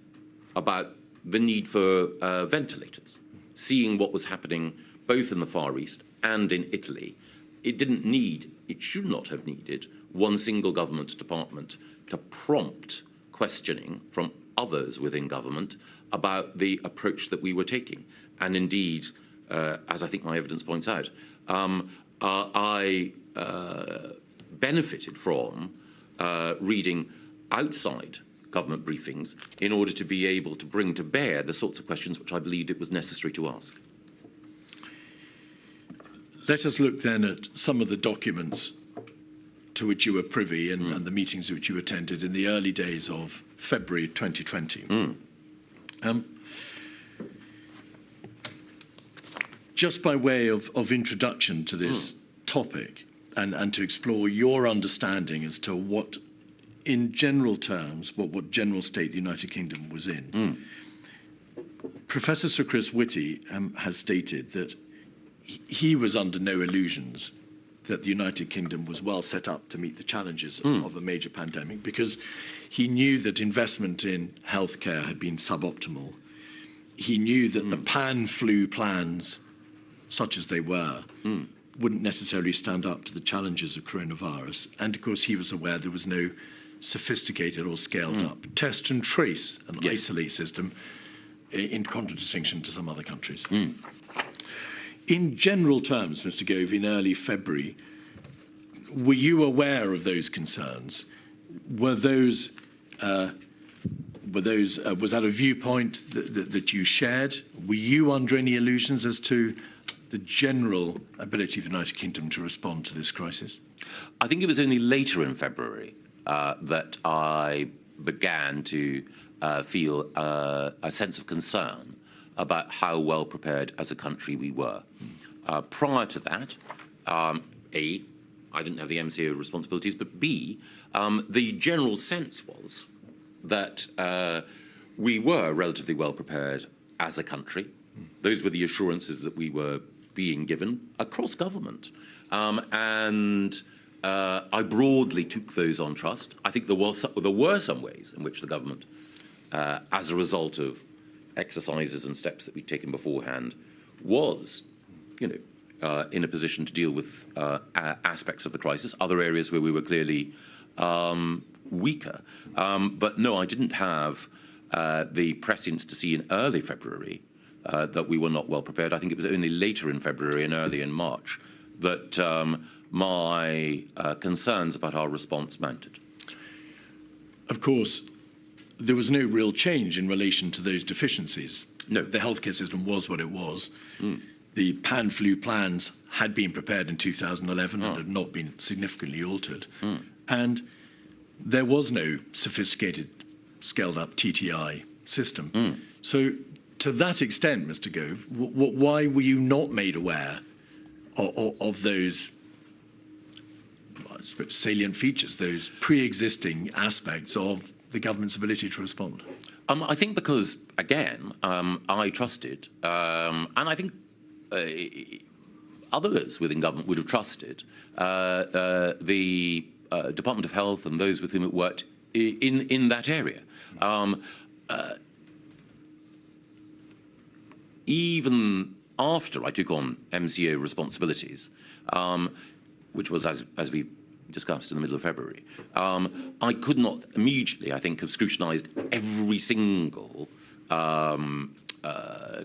[SPEAKER 2] about the need for ventilators, seeing what was happening both in the Far East and in Italy. It should not have needed one single government department to prompt questioning from others within government about the approach that we were taking. And indeed, as I think my evidence points out, I benefited from reading outside government briefings in order to be able to bring to bear the sorts of questions which I believed it was necessary to ask.
[SPEAKER 1] Let us look then at some of the documents to which you were privy and the meetings which you attended in the early days of February 2020. Just by way of introduction to this topic and to explore your understanding as to what, in general terms, what general state the United Kingdom was in. Professor Sir Chris Whitty has stated that he was under no illusions that the United Kingdom was well set up to meet the challenges of a major pandemic, because he knew that investment in healthcare had been suboptimal. He knew that the pan-flu plans, such as they were, wouldn't necessarily stand up to the challenges of coronavirus. And of course, he was aware there was no sophisticated or scaled up test and trace and isolate system, in contradistinction to some other countries. In general terms, Mr. Gove, in early February, were you aware of those concerns? Was that a viewpoint that you shared? Were you under any illusions as to the general ability of the United Kingdom to respond to this crisis?
[SPEAKER 2] I think it was only later in February that I began to feel a sense of concern about how well prepared as a country we were. Prior to that, A, I didn't have the MCO responsibilities, but B, the general sense was that we were relatively well prepared as a country. Those were the assurances that we were being given across government. And I broadly took those on trust. I think there were some ways in which the government, as a result of exercises and steps that we'd taken beforehand, was, in a position to deal with aspects of the crisis, other areas where we were clearly weaker. But no, I didn't have the prescience to see in early February that we were not well prepared. I think it was only later in February and early in March that my concerns about our response mounted.
[SPEAKER 1] Of course, there was no real change in relation to those deficiencies.
[SPEAKER 2] No.
[SPEAKER 1] The healthcare system was what it was. The pan-flu plans had been prepared in 2011 and had not been significantly altered. And there was no sophisticated, scaled-up TTI system. So to that extent, Mr. Gove, why were you not made aware of those salient features, those pre-existing aspects of the government's ability to respond?
[SPEAKER 2] I think because, again, I trusted, and I think others within government would have trusted the Department of Health and those with whom it worked in that area. Even after I took on MCO responsibilities, which was, as we discussed, in the middle of February, I could not immediately, I think, have scrutinised every single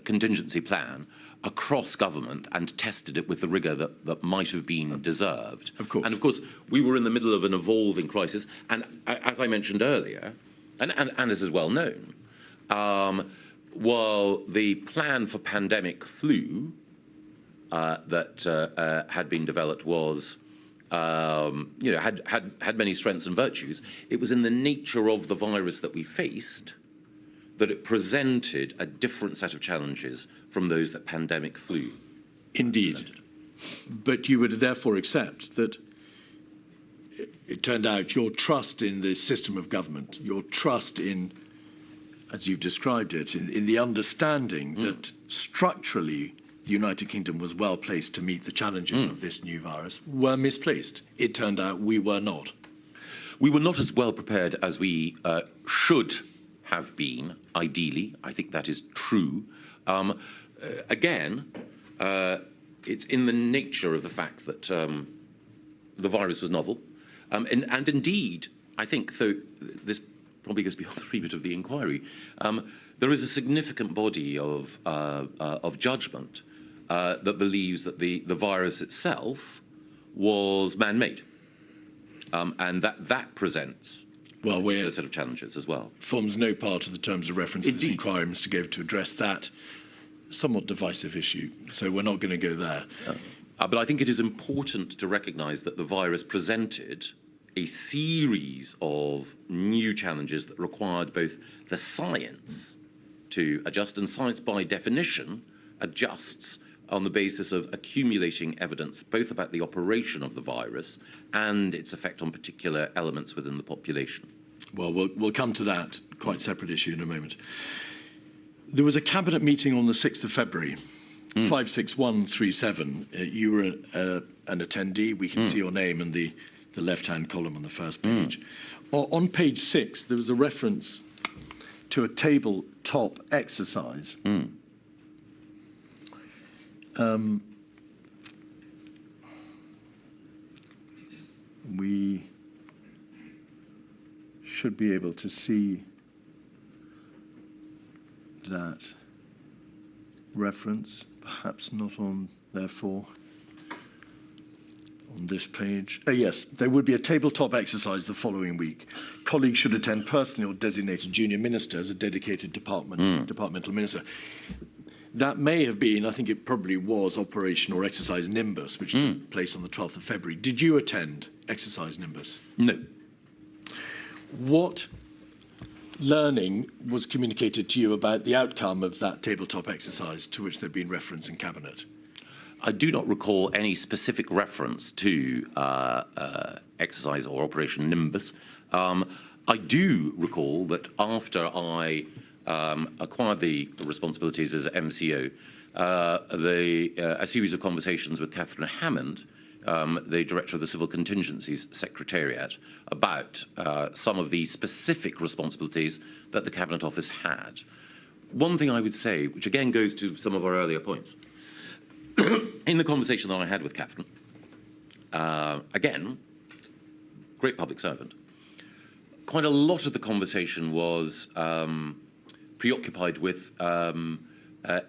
[SPEAKER 2] contingency plan across government and tested it with the rigour that might have been deserved.
[SPEAKER 1] Of course.
[SPEAKER 2] And of course, we were in the middle of an evolving crisis, and as I mentioned earlier, and as is well known, while the plan for pandemic flu that had been developed was, had many strengths and virtues, it was in the nature of the virus that we faced that it presented a different set of challenges from those that pandemic flu.
[SPEAKER 1] Indeed.
[SPEAKER 2] Presented.
[SPEAKER 1] But you would therefore accept that it turned out your trust in the system of government, your trust in, as you've described it, in the understanding that structurally the United Kingdom was well placed to meet the challenges of this new virus, were misplaced. It turned out we were not.
[SPEAKER 2] We were not as well prepared as we should have been, ideally. I think that is true. Again, it's in the nature of the fact that the virus was novel. And indeed, I think, though this probably goes beyond the remit of the inquiry, there is a significant body of judgment that believes that the virus itself was man-made, and that presents a set of challenges as well.
[SPEAKER 1] Forms no part of the terms of reference of this
[SPEAKER 2] Indeed.
[SPEAKER 1] inquiry, Mr. Gove, to address that somewhat divisive issue. So we're not going to go there.
[SPEAKER 2] But I think it is important to recognise that the virus presented a series of new challenges that required both the science to adjust, and science by definition adjusts on the basis of accumulating evidence both about the operation of the virus and its effect on particular elements within the population.
[SPEAKER 1] Well, we'll come to that quite separate issue in a moment. There was a cabinet meeting on the 6th of February, 56137. You were an attendee. We can see your name in the left-hand column on the first page. On page 6, there was a reference to a tabletop exercise. We should be able to see that reference, perhaps not on, therefore, on this page. Yes, there would be a tabletop exercise the following week. Colleagues should attend personally or designated junior minister as a dedicated departmental minister. That may have been, I think it probably was, Operation or Exercise Nimbus, which took place on the 12th of February. Did you attend Exercise Nimbus?
[SPEAKER 2] No.
[SPEAKER 1] What learning was communicated to you about the outcome of that tabletop exercise to which there had been reference in Cabinet?
[SPEAKER 2] I do not recall any specific reference to exercise or Operation Nimbus. I do recall that after I acquired the responsibilities as MCO, a series of conversations with Catherine Hammond, the Director of the Civil Contingencies Secretariat, about some of the specific responsibilities that the Cabinet Office had. One thing I would say, which again goes to some of our earlier points, in the conversation that I had with Catherine, again, great public servant, quite a lot of the conversation was preoccupied with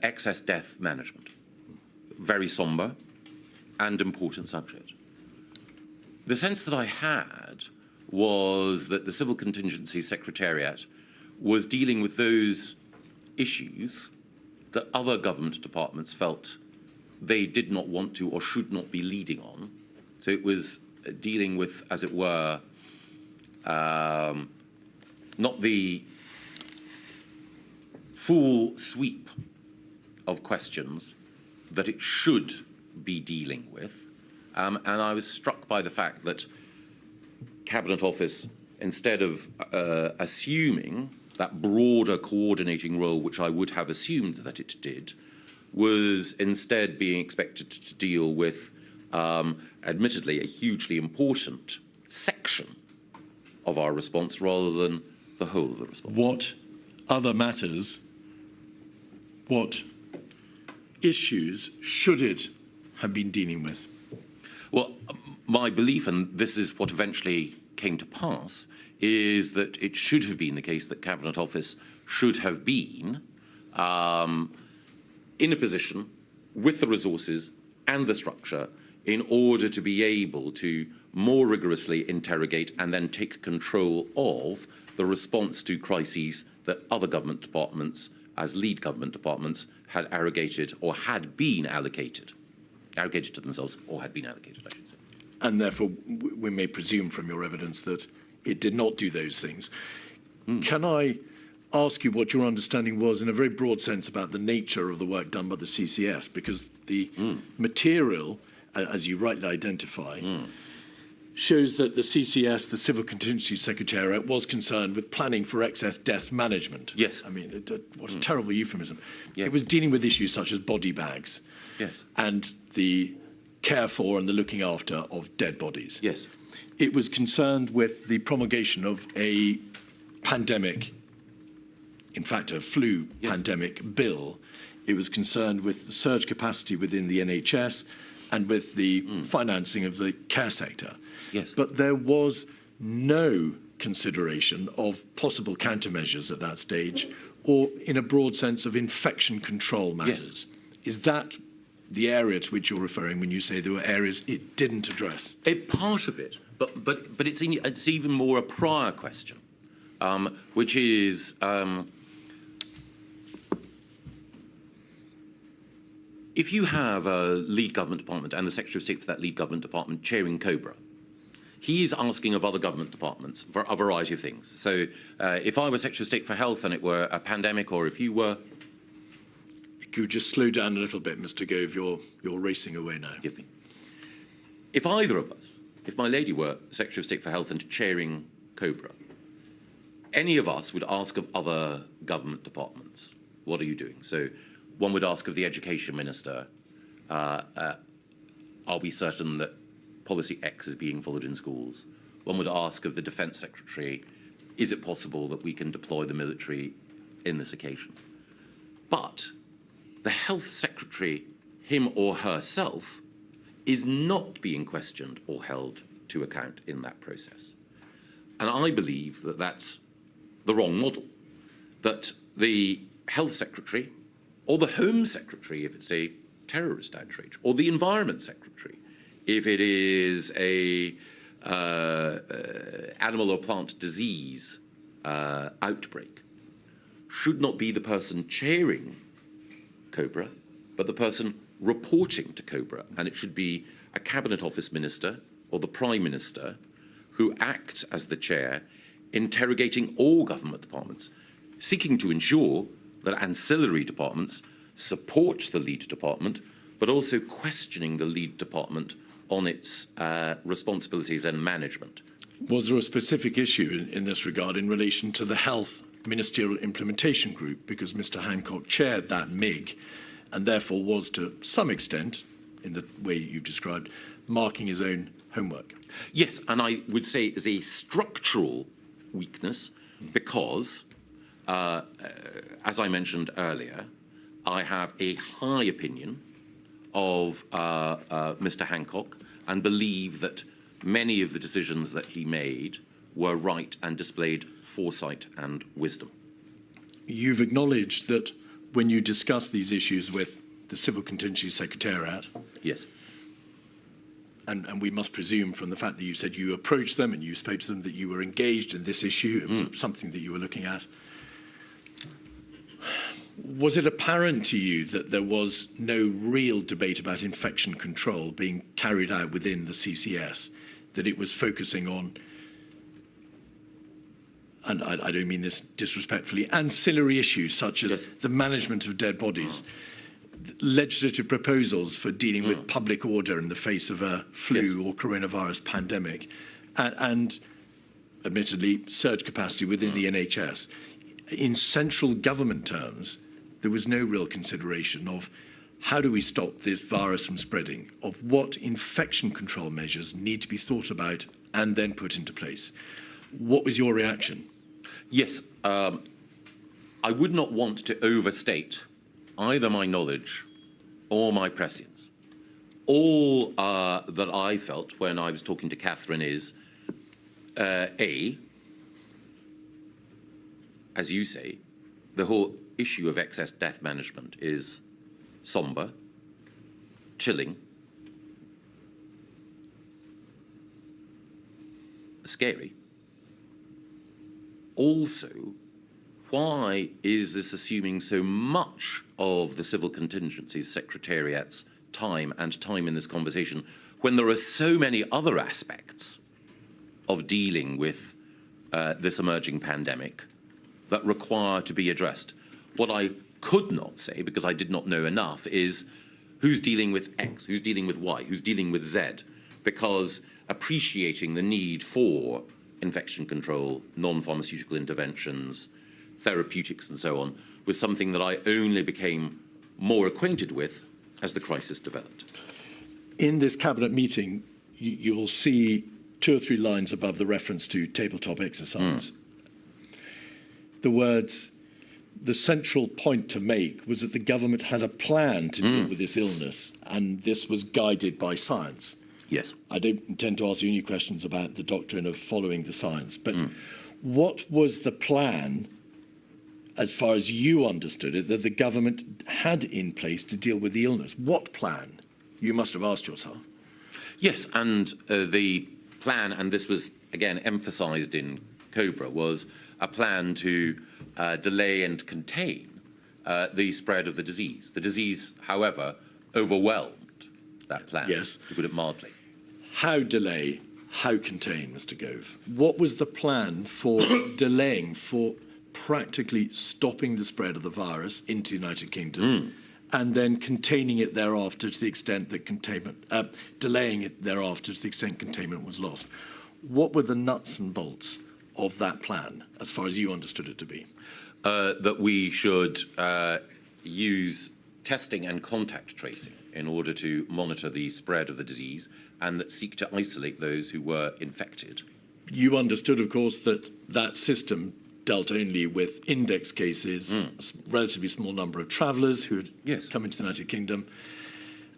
[SPEAKER 2] excess death management. Very sombre and important subject. The sense that I had was that the Civil Contingency Secretariat was dealing with those issues that other government departments felt they did not want to or should not be leading on. So it was dealing with, as it were, not the full sweep of questions that it should be dealing with. And I was struck by the fact that Cabinet Office, instead of assuming that broader coordinating role, which I would have assumed that it did, was instead being expected to deal with, admittedly, a hugely important section of our response rather than the whole of the response.
[SPEAKER 1] What other matters, what issues should it have been dealing with?
[SPEAKER 2] Well, my belief, and this is what eventually came to pass, is that it should have been the case that Cabinet Office should have been in a position with the resources and the structure in order to be able to more rigorously interrogate and then take control of the response to crises that other government departments, as lead government departments, had arrogated or had been allocated to themselves, or had been allocated, I should say.
[SPEAKER 1] And therefore, we may presume from your evidence that it did not do those things. Can I ask you what your understanding was in a very broad sense about the nature of the work done by the CCS? Because the material, as you rightly identify, shows that the CCS, the Civil Contingency Secretariat, was concerned with planning for excess death management.
[SPEAKER 2] Yes.
[SPEAKER 1] I mean, what a terrible euphemism.
[SPEAKER 2] Yes.
[SPEAKER 1] It was dealing with issues such as body bags.
[SPEAKER 2] Yes.
[SPEAKER 1] And the care for and the looking after of dead bodies.
[SPEAKER 2] Yes.
[SPEAKER 1] it was concerned with the promulgation of a pandemic, in fact, a flu pandemic bill. It was concerned with the surge capacity within the NHS and with the financing of the care sector.
[SPEAKER 2] Yes.
[SPEAKER 1] But there was no consideration of possible countermeasures at that stage, or in a broad sense of infection control matters. Yes. Is that the area to which you're referring when you say there were areas it didn't address?
[SPEAKER 2] A part of it, but it's even more a prior question, which is if you have a lead government department and the Secretary of State for that lead government department chairing COBRA, he is asking of other government departments for a variety of things. So if I were Secretary of State for Health and it were a pandemic, or if you were...
[SPEAKER 1] Could you just slow down a little bit, Mr. Gove? You're racing away now.
[SPEAKER 2] Give me. If either of us, if my lady were Secretary of State for Health and chairing COBRA, any of us would ask of other government departments, what are you doing? So one would ask of the Education Minister, are we certain that policy X is being followed in schools? One would ask of the Defence Secretary, is it possible that we can deploy the military in this occasion? But the Health Secretary, him or herself, is not being questioned or held to account in that process. And I believe that that's the wrong model, that the Health Secretary, or the Home Secretary if it's a terrorist outrage, or the Environment Secretary if it is a animal or plant disease outbreak, should not be the person chairing COBRA, but the person reporting to COBRA. And it should be a Cabinet Office Minister or the Prime Minister who acts as the chair, interrogating all government departments, seeking to ensure that ancillary departments support the lead department, but also questioning the lead department on its responsibilities and management.
[SPEAKER 1] Was there a specific issue in this regard in relation to the Health Ministerial Implementation Group? Because Mr. Hancock chaired that MIG and therefore was to some extent, in the way you described, marking his own homework.
[SPEAKER 2] Yes, and I would say it is a structural weakness because, as I mentioned earlier, I have a high opinion of Mr. Hancock and believe that many of the decisions that he made were right and displayed foresight and wisdom.
[SPEAKER 1] You've acknowledged that when you discuss these issues with the Civil Contingency Secretariat,
[SPEAKER 2] yes,
[SPEAKER 1] and we must presume from the fact that you said you approached them and you spoke to them that you were engaged in this issue, it was something that you were looking at. Was it apparent to you that there was no real debate about infection control being carried out within the CCS, that it was focusing on, and I don't mean this disrespectfully, ancillary issues such as the management of dead bodies, legislative proposals for dealing with public order in the face of a flu or coronavirus pandemic, and admittedly, surge capacity within the NHS. In central government terms, there was no real consideration of how do we stop this virus from spreading, of what infection control measures need to be thought about and then put into place. What was your reaction?
[SPEAKER 2] Yes, I would not want to overstate either my knowledge or my prescience. All that I felt when I was talking to Catherine is, A, as you say, the whole issue of excess death management is sombre, chilling, scary. Also, why is this assuming so much of the Civil Contingency Secretariat's time and time in this conversation when there are so many other aspects of dealing with this emerging pandemic that require to be addressed? What I could not say, because I did not know enough, is who's dealing with X, who's dealing with Y, who's dealing with Z, because appreciating the need for infection control, non-pharmaceutical interventions, therapeutics and so on, was something that I only became more acquainted with as the crisis developed.
[SPEAKER 1] In this cabinet meeting, you'll see 2 or 3 lines above the reference to tabletop exercise, the words, the central point to make was that the government had a plan to deal with this illness, and this was guided by science.
[SPEAKER 2] Yes.
[SPEAKER 1] I don't intend to ask you any questions about the doctrine of following the science, but what was the plan, as far as you understood it, that the government had in place to deal with the illness? What plan? You must have asked yourself.
[SPEAKER 2] Yes, and the plan, and this was again emphasised in Cobra, was a plan to delay and contain the spread of the disease. The disease, however, overwhelmed that plan,
[SPEAKER 1] yes,
[SPEAKER 2] to put it mildly.
[SPEAKER 1] How delay, how contain, Mr. Gove? What was the plan for delaying, for practically stopping the spread of the virus into the United Kingdom, and then containing it thereafter to the extent that containment, delaying it thereafter to the extent containment was lost? What were the nuts and bolts of that plan, as far as you understood it to be?
[SPEAKER 2] That we should use testing and contact tracing in order to monitor the spread of the disease, and that seek to isolate those who were infected.
[SPEAKER 1] You understood, of course, that that system dealt only with index cases, a relatively small number of travellers who had come into the United Kingdom,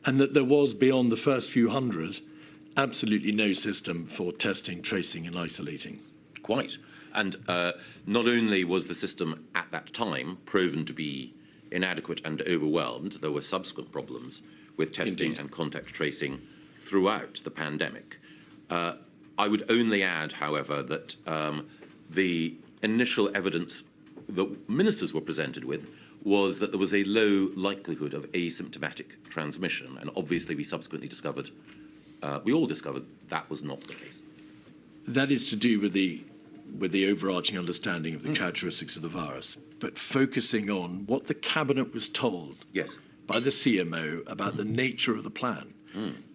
[SPEAKER 1] and that there was, beyond the first few hundred, absolutely no system for testing, tracing and isolating.
[SPEAKER 2] Quite. And not only was the system at that time proven to be inadequate and overwhelmed, there were subsequent problems with testing and contact tracing throughout the pandemic. I would only add, however, that the initial evidence that ministers were presented with was that there was a low likelihood of asymptomatic transmission, and obviously we subsequently discovered, we all discovered that was not the case.
[SPEAKER 1] That is to do with the overarching understanding of the characteristics of the virus, but focusing on what the Cabinet was told by the CMO about the nature of the plan.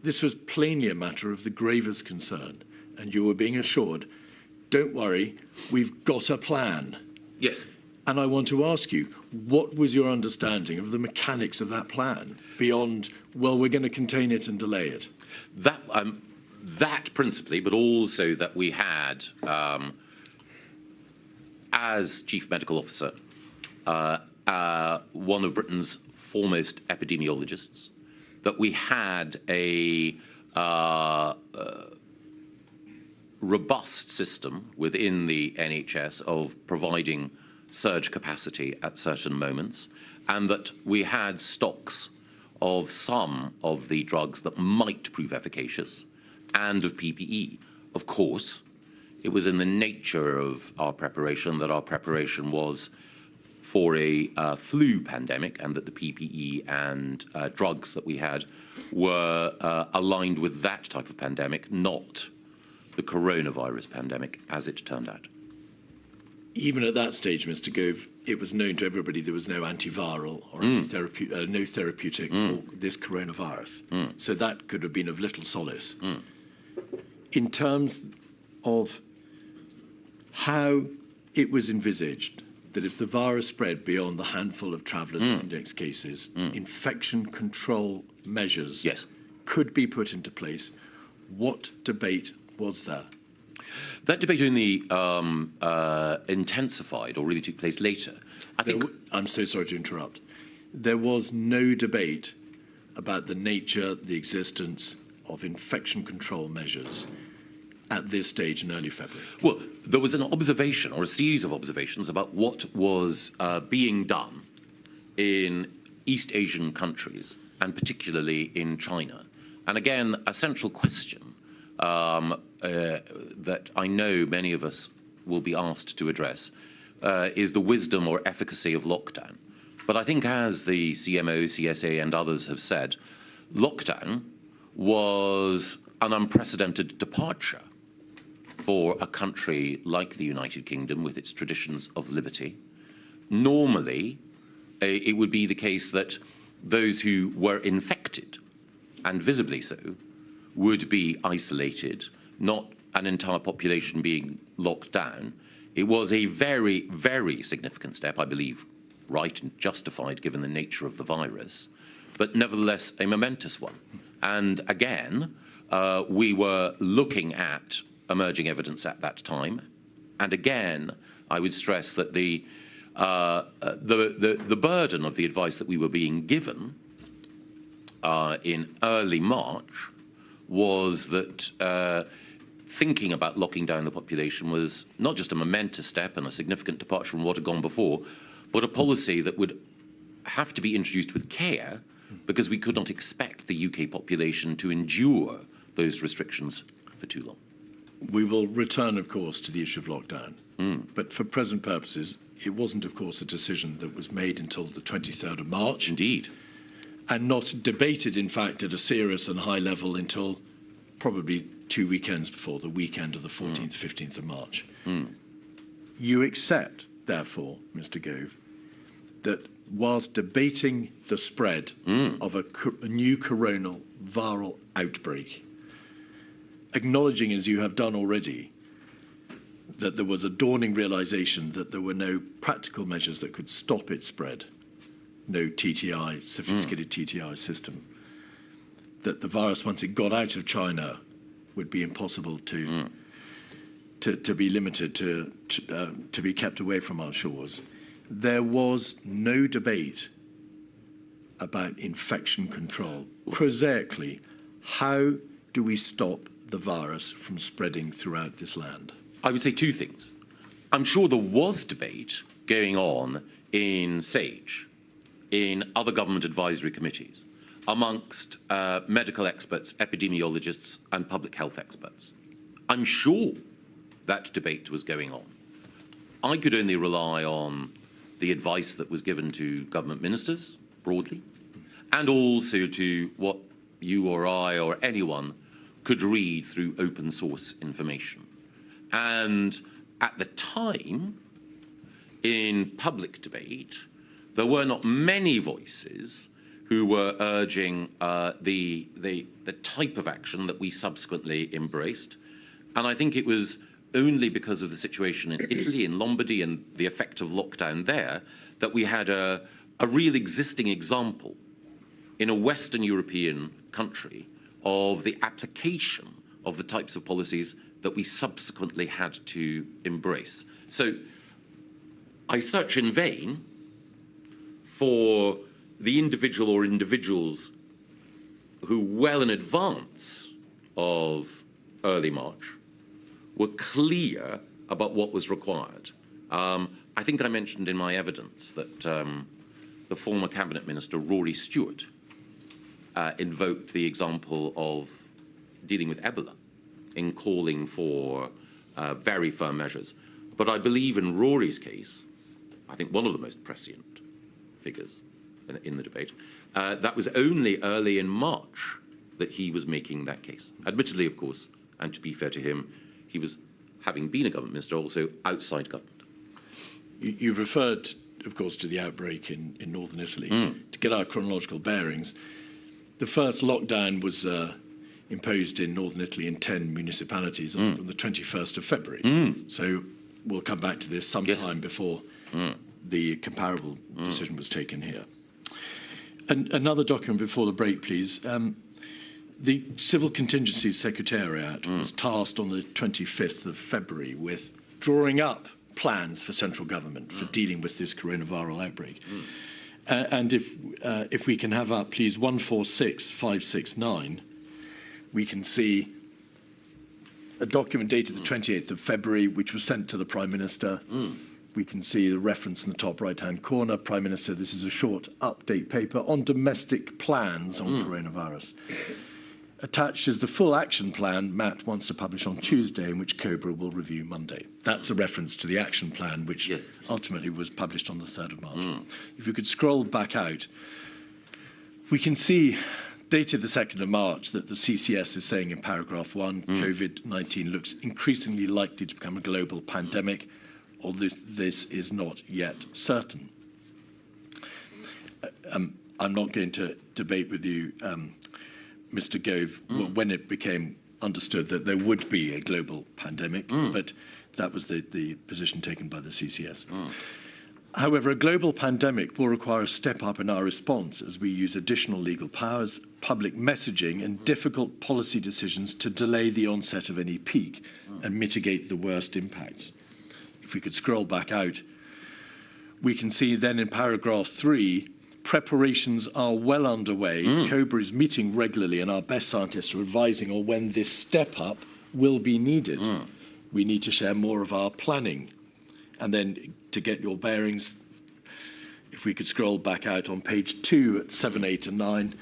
[SPEAKER 1] This was plainly a matter of the gravest concern, and you were being assured, don't worry, we've got a plan.
[SPEAKER 2] Yes.
[SPEAKER 1] And I want to ask you, what was your understanding of the mechanics of that plan beyond, well, we're going to contain it and delay it?
[SPEAKER 2] That principally, but also that we had, as Chief Medical Officer, one of Britain's foremost epidemiologists, that we had a robust system within the NHS of providing surge capacity at certain moments, and that we had stocks of some of the drugs that might prove efficacious and of PPE. Of course, it was in the nature of our preparation that our preparation was for a flu pandemic, and that the PPE and drugs that we had were aligned with that type of pandemic, not the coronavirus pandemic, as it turned out.
[SPEAKER 1] Even at that stage, Mr. Gove, it was known to everybody there was no antiviral or no therapeutic for this coronavirus. So that could have been of little solace. In terms of how it was envisaged that if the virus spread beyond the handful of travellers and index cases, infection control measures could be put into place, what debate was there?
[SPEAKER 2] That debate only intensified, or really took place later.
[SPEAKER 1] I'm so sorry to interrupt. There was no debate about the nature, the existence of infection control measures at this stage in early February.
[SPEAKER 2] Well, there was an observation, or a series of observations, about what was being done in East Asian countries, and particularly in China. And again, a central question that I know many of us will be asked to address is the wisdom or efficacy of lockdown. But I think, as the CMO, CSA and others have said, lockdown was an unprecedented departure for a country like the United Kingdom with its traditions of liberty. Normally, it would be the case that those who were infected, and visibly so, would be isolated, not an entire population being locked down. It was a very, very significant step, I believe, right and justified given the nature of the virus, but nevertheless a momentous one. And again, we were looking at emerging evidence at that time. And again, I would stress that the burden of the advice that we were being given in early March was that thinking about locking down the population was not just a momentous step and a significant departure from what had gone before, but a policy that would have to be introduced with care, because we could not expect the UK population to endure those restrictions for too long.
[SPEAKER 1] We will return, of course, to the issue of lockdown. But for present purposes, it wasn't, of course, a decision that was made until the 23rd of March.
[SPEAKER 2] Indeed.
[SPEAKER 1] And not debated, in fact, at a serious and high level until probably 2 weekends before, the weekend of the 14th, 15th of March. You accept, therefore, Mr. Gove, that whilst debating the spread of a new coronal viral outbreak, acknowledging, as you have done already, that there was a dawning realization that there were no practical measures that could stop its spread, no TTI, sophisticated TTI system, that the virus, once it got out of China, would be impossible to be limited, to be kept away from our shores. There was no debate about infection control. Prosaically, how do we stop the virus from spreading throughout this land?
[SPEAKER 2] I would say two things. I'm sure there was debate going on in SAGE, in other government advisory committees, amongst medical experts, epidemiologists, and public health experts. I'm sure that debate was going on. I could only rely on the advice that was given to government ministers, broadly, and also to what you or I or anyone could read through open source information. And at the time, in public debate, there were not many voices who were urging the type of action that we subsequently embraced. And I think it was only because of the situation in Italy, in Lombardy, and the effect of lockdown there, that we had a real existing example in a Western European country of the application of the types of policies that we subsequently had to embrace. So I search in vain for the individual or individuals who, well in advance of early March, were clear about what was required. I think I mentioned in my evidence that the former cabinet minister, Rory Stewart, invoked the example of dealing with Ebola in calling for very firm measures. But I believe in Rory's case, I think one of the most prescient figures in the debate, that was only early in March that he was making that case. Admittedly, of course, and to be fair to him, he was, having been a government minister, also outside government.
[SPEAKER 1] You've referred, of course, to the outbreak in northern Italy. To get our chronological bearings, the first lockdown was imposed in northern Italy in 10 municipalities on the 21st of February. So we'll come back to this sometime before the comparable decision was taken here. And another document before the break, please. The Civil Contingency Secretariat was tasked on the 25th of February with drawing up plans for central government for dealing with this coronavirus outbreak. And if we can have up, please, 146569, we can see a document dated the 28th of February, which was sent to the Prime Minister. We can see the reference in the top right-hand corner. Prime Minister, this is a short update paper on domestic plans on coronavirus. Attached is the full action plan Matt wants to publish on Tuesday, and which Cobra will review Monday. That's a reference to the action plan, which ultimately was published on the 3rd of March. If you could scroll back out, we can see, dated the 2nd of March, that the CCS is saying in paragraph 1, COVID-19 looks increasingly likely to become a global pandemic, although this is not yet certain. I'm not going to debate with you, Mr. Gove, when it became understood that there would be a global pandemic, but that was the position taken by the CCS. However, a global pandemic will require a step up in our response as we use additional legal powers, public messaging and difficult policy decisions to delay the onset of any peak and mitigate the worst impacts. If we could scroll back out, we can see then in paragraph 3, preparations are well underway. COBRA is meeting regularly and our best scientists are advising on when this step up will be needed. We need to share more of our planning. And then to get your bearings, if we could scroll back out on page 2 at 7, 8 and 9,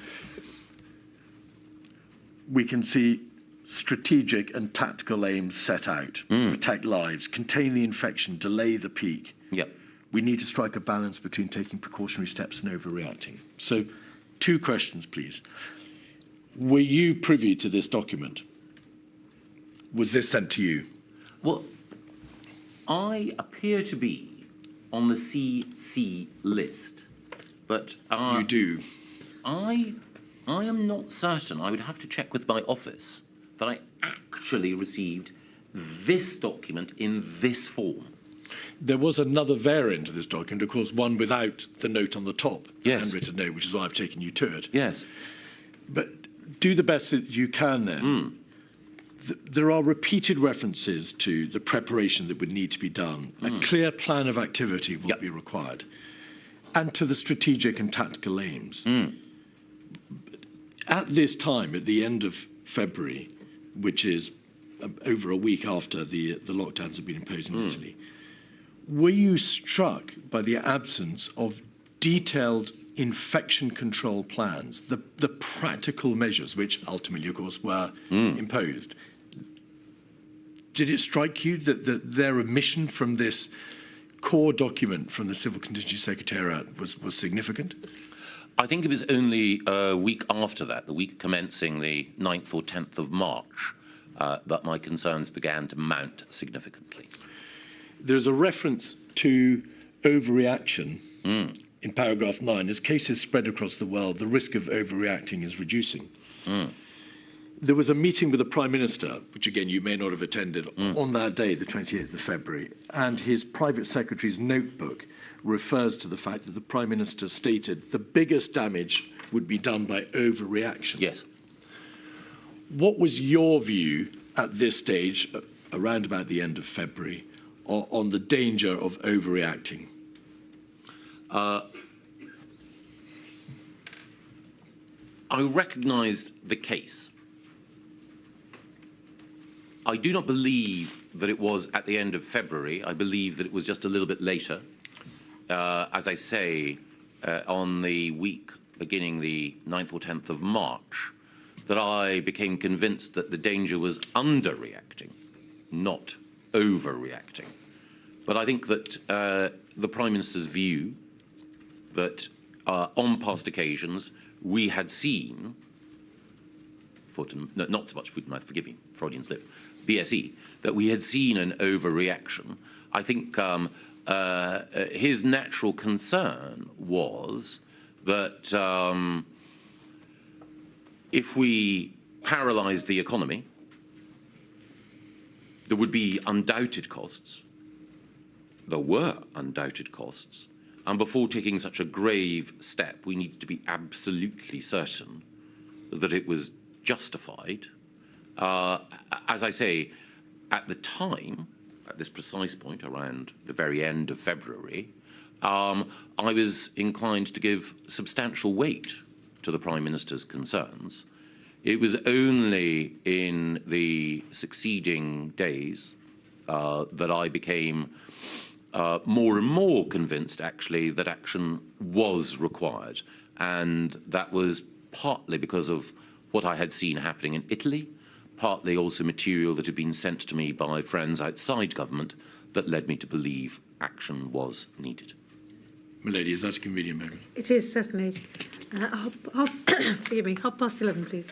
[SPEAKER 1] we can see strategic and tactical aims set out. Protect lives, contain the infection, delay the peak.
[SPEAKER 2] Yep.
[SPEAKER 1] We need to strike a balance between taking precautionary steps and overreacting. So 2 questions, please. Were you privy to this document? Was this sent to you?
[SPEAKER 2] Well, I appear to be on the CC list, but
[SPEAKER 1] You do.
[SPEAKER 2] I am not certain. I would have to check with my office that I actually received this document in this form.
[SPEAKER 1] There was another variant of this document, of course, one without the note on the top, the
[SPEAKER 2] Yes.
[SPEAKER 1] handwritten note, which is why I've taken you to it.
[SPEAKER 2] Yes.
[SPEAKER 1] But do the best that you can then. There are repeated references to the preparation that would need to be done. A clear plan of activity will be required. And to the strategic and tactical aims. At this time, at the end of February, which is over a week after the lockdowns have been imposed in Italy, were you struck by the absence of detailed infection control plans, the practical measures which ultimately, of course, were imposed? Did it strike you that their omission from this core document from the Civil Contingency Secretariat was significant?
[SPEAKER 2] I think it was only a week after that, the week commencing the 9th or 10th of March, that my concerns began to mount significantly.
[SPEAKER 1] There's a reference to overreaction in paragraph 9. As cases spread across the world, the risk of overreacting is reducing. There was a meeting with the Prime Minister, which again you may not have attended, on that day, the 28th of February, and his private secretary's notebook refers to the fact that the Prime Minister stated the biggest damage would be done by overreaction.
[SPEAKER 2] Yes.
[SPEAKER 1] What was your view at this stage, around about the end of February, on the danger of overreacting?
[SPEAKER 2] I recognise the case. I do not believe that it was at the end of February. I believe that it was just a little bit later. As I say, on the week beginning the 9th or 10th of March, that I became convinced that the danger was underreacting, not overreacting. But I think that the Prime Minister's view that on past occasions we had seen, not so much foot and mouth, forgive me, Freudian slip, BSE, that we had seen an overreaction. I think his natural concern was that if we paralysed the economy, there would be undoubted costs. There were undoubted costs. And before taking such a grave step, we needed to be absolutely certain that it was justified. As I say, at the time, at this precise point, around the very end of February, I was inclined to give substantial weight to the Prime Minister's concerns. It was only in the succeeding days that I became more and more convinced, actually, that action was required. And that was partly because of what I had seen happening in Italy, partly also material that had been sent to me by friends outside government that led me to believe action was needed.
[SPEAKER 1] Milady, is that a convenient moment?
[SPEAKER 3] It is, certainly. Forgive me, 11:30, please.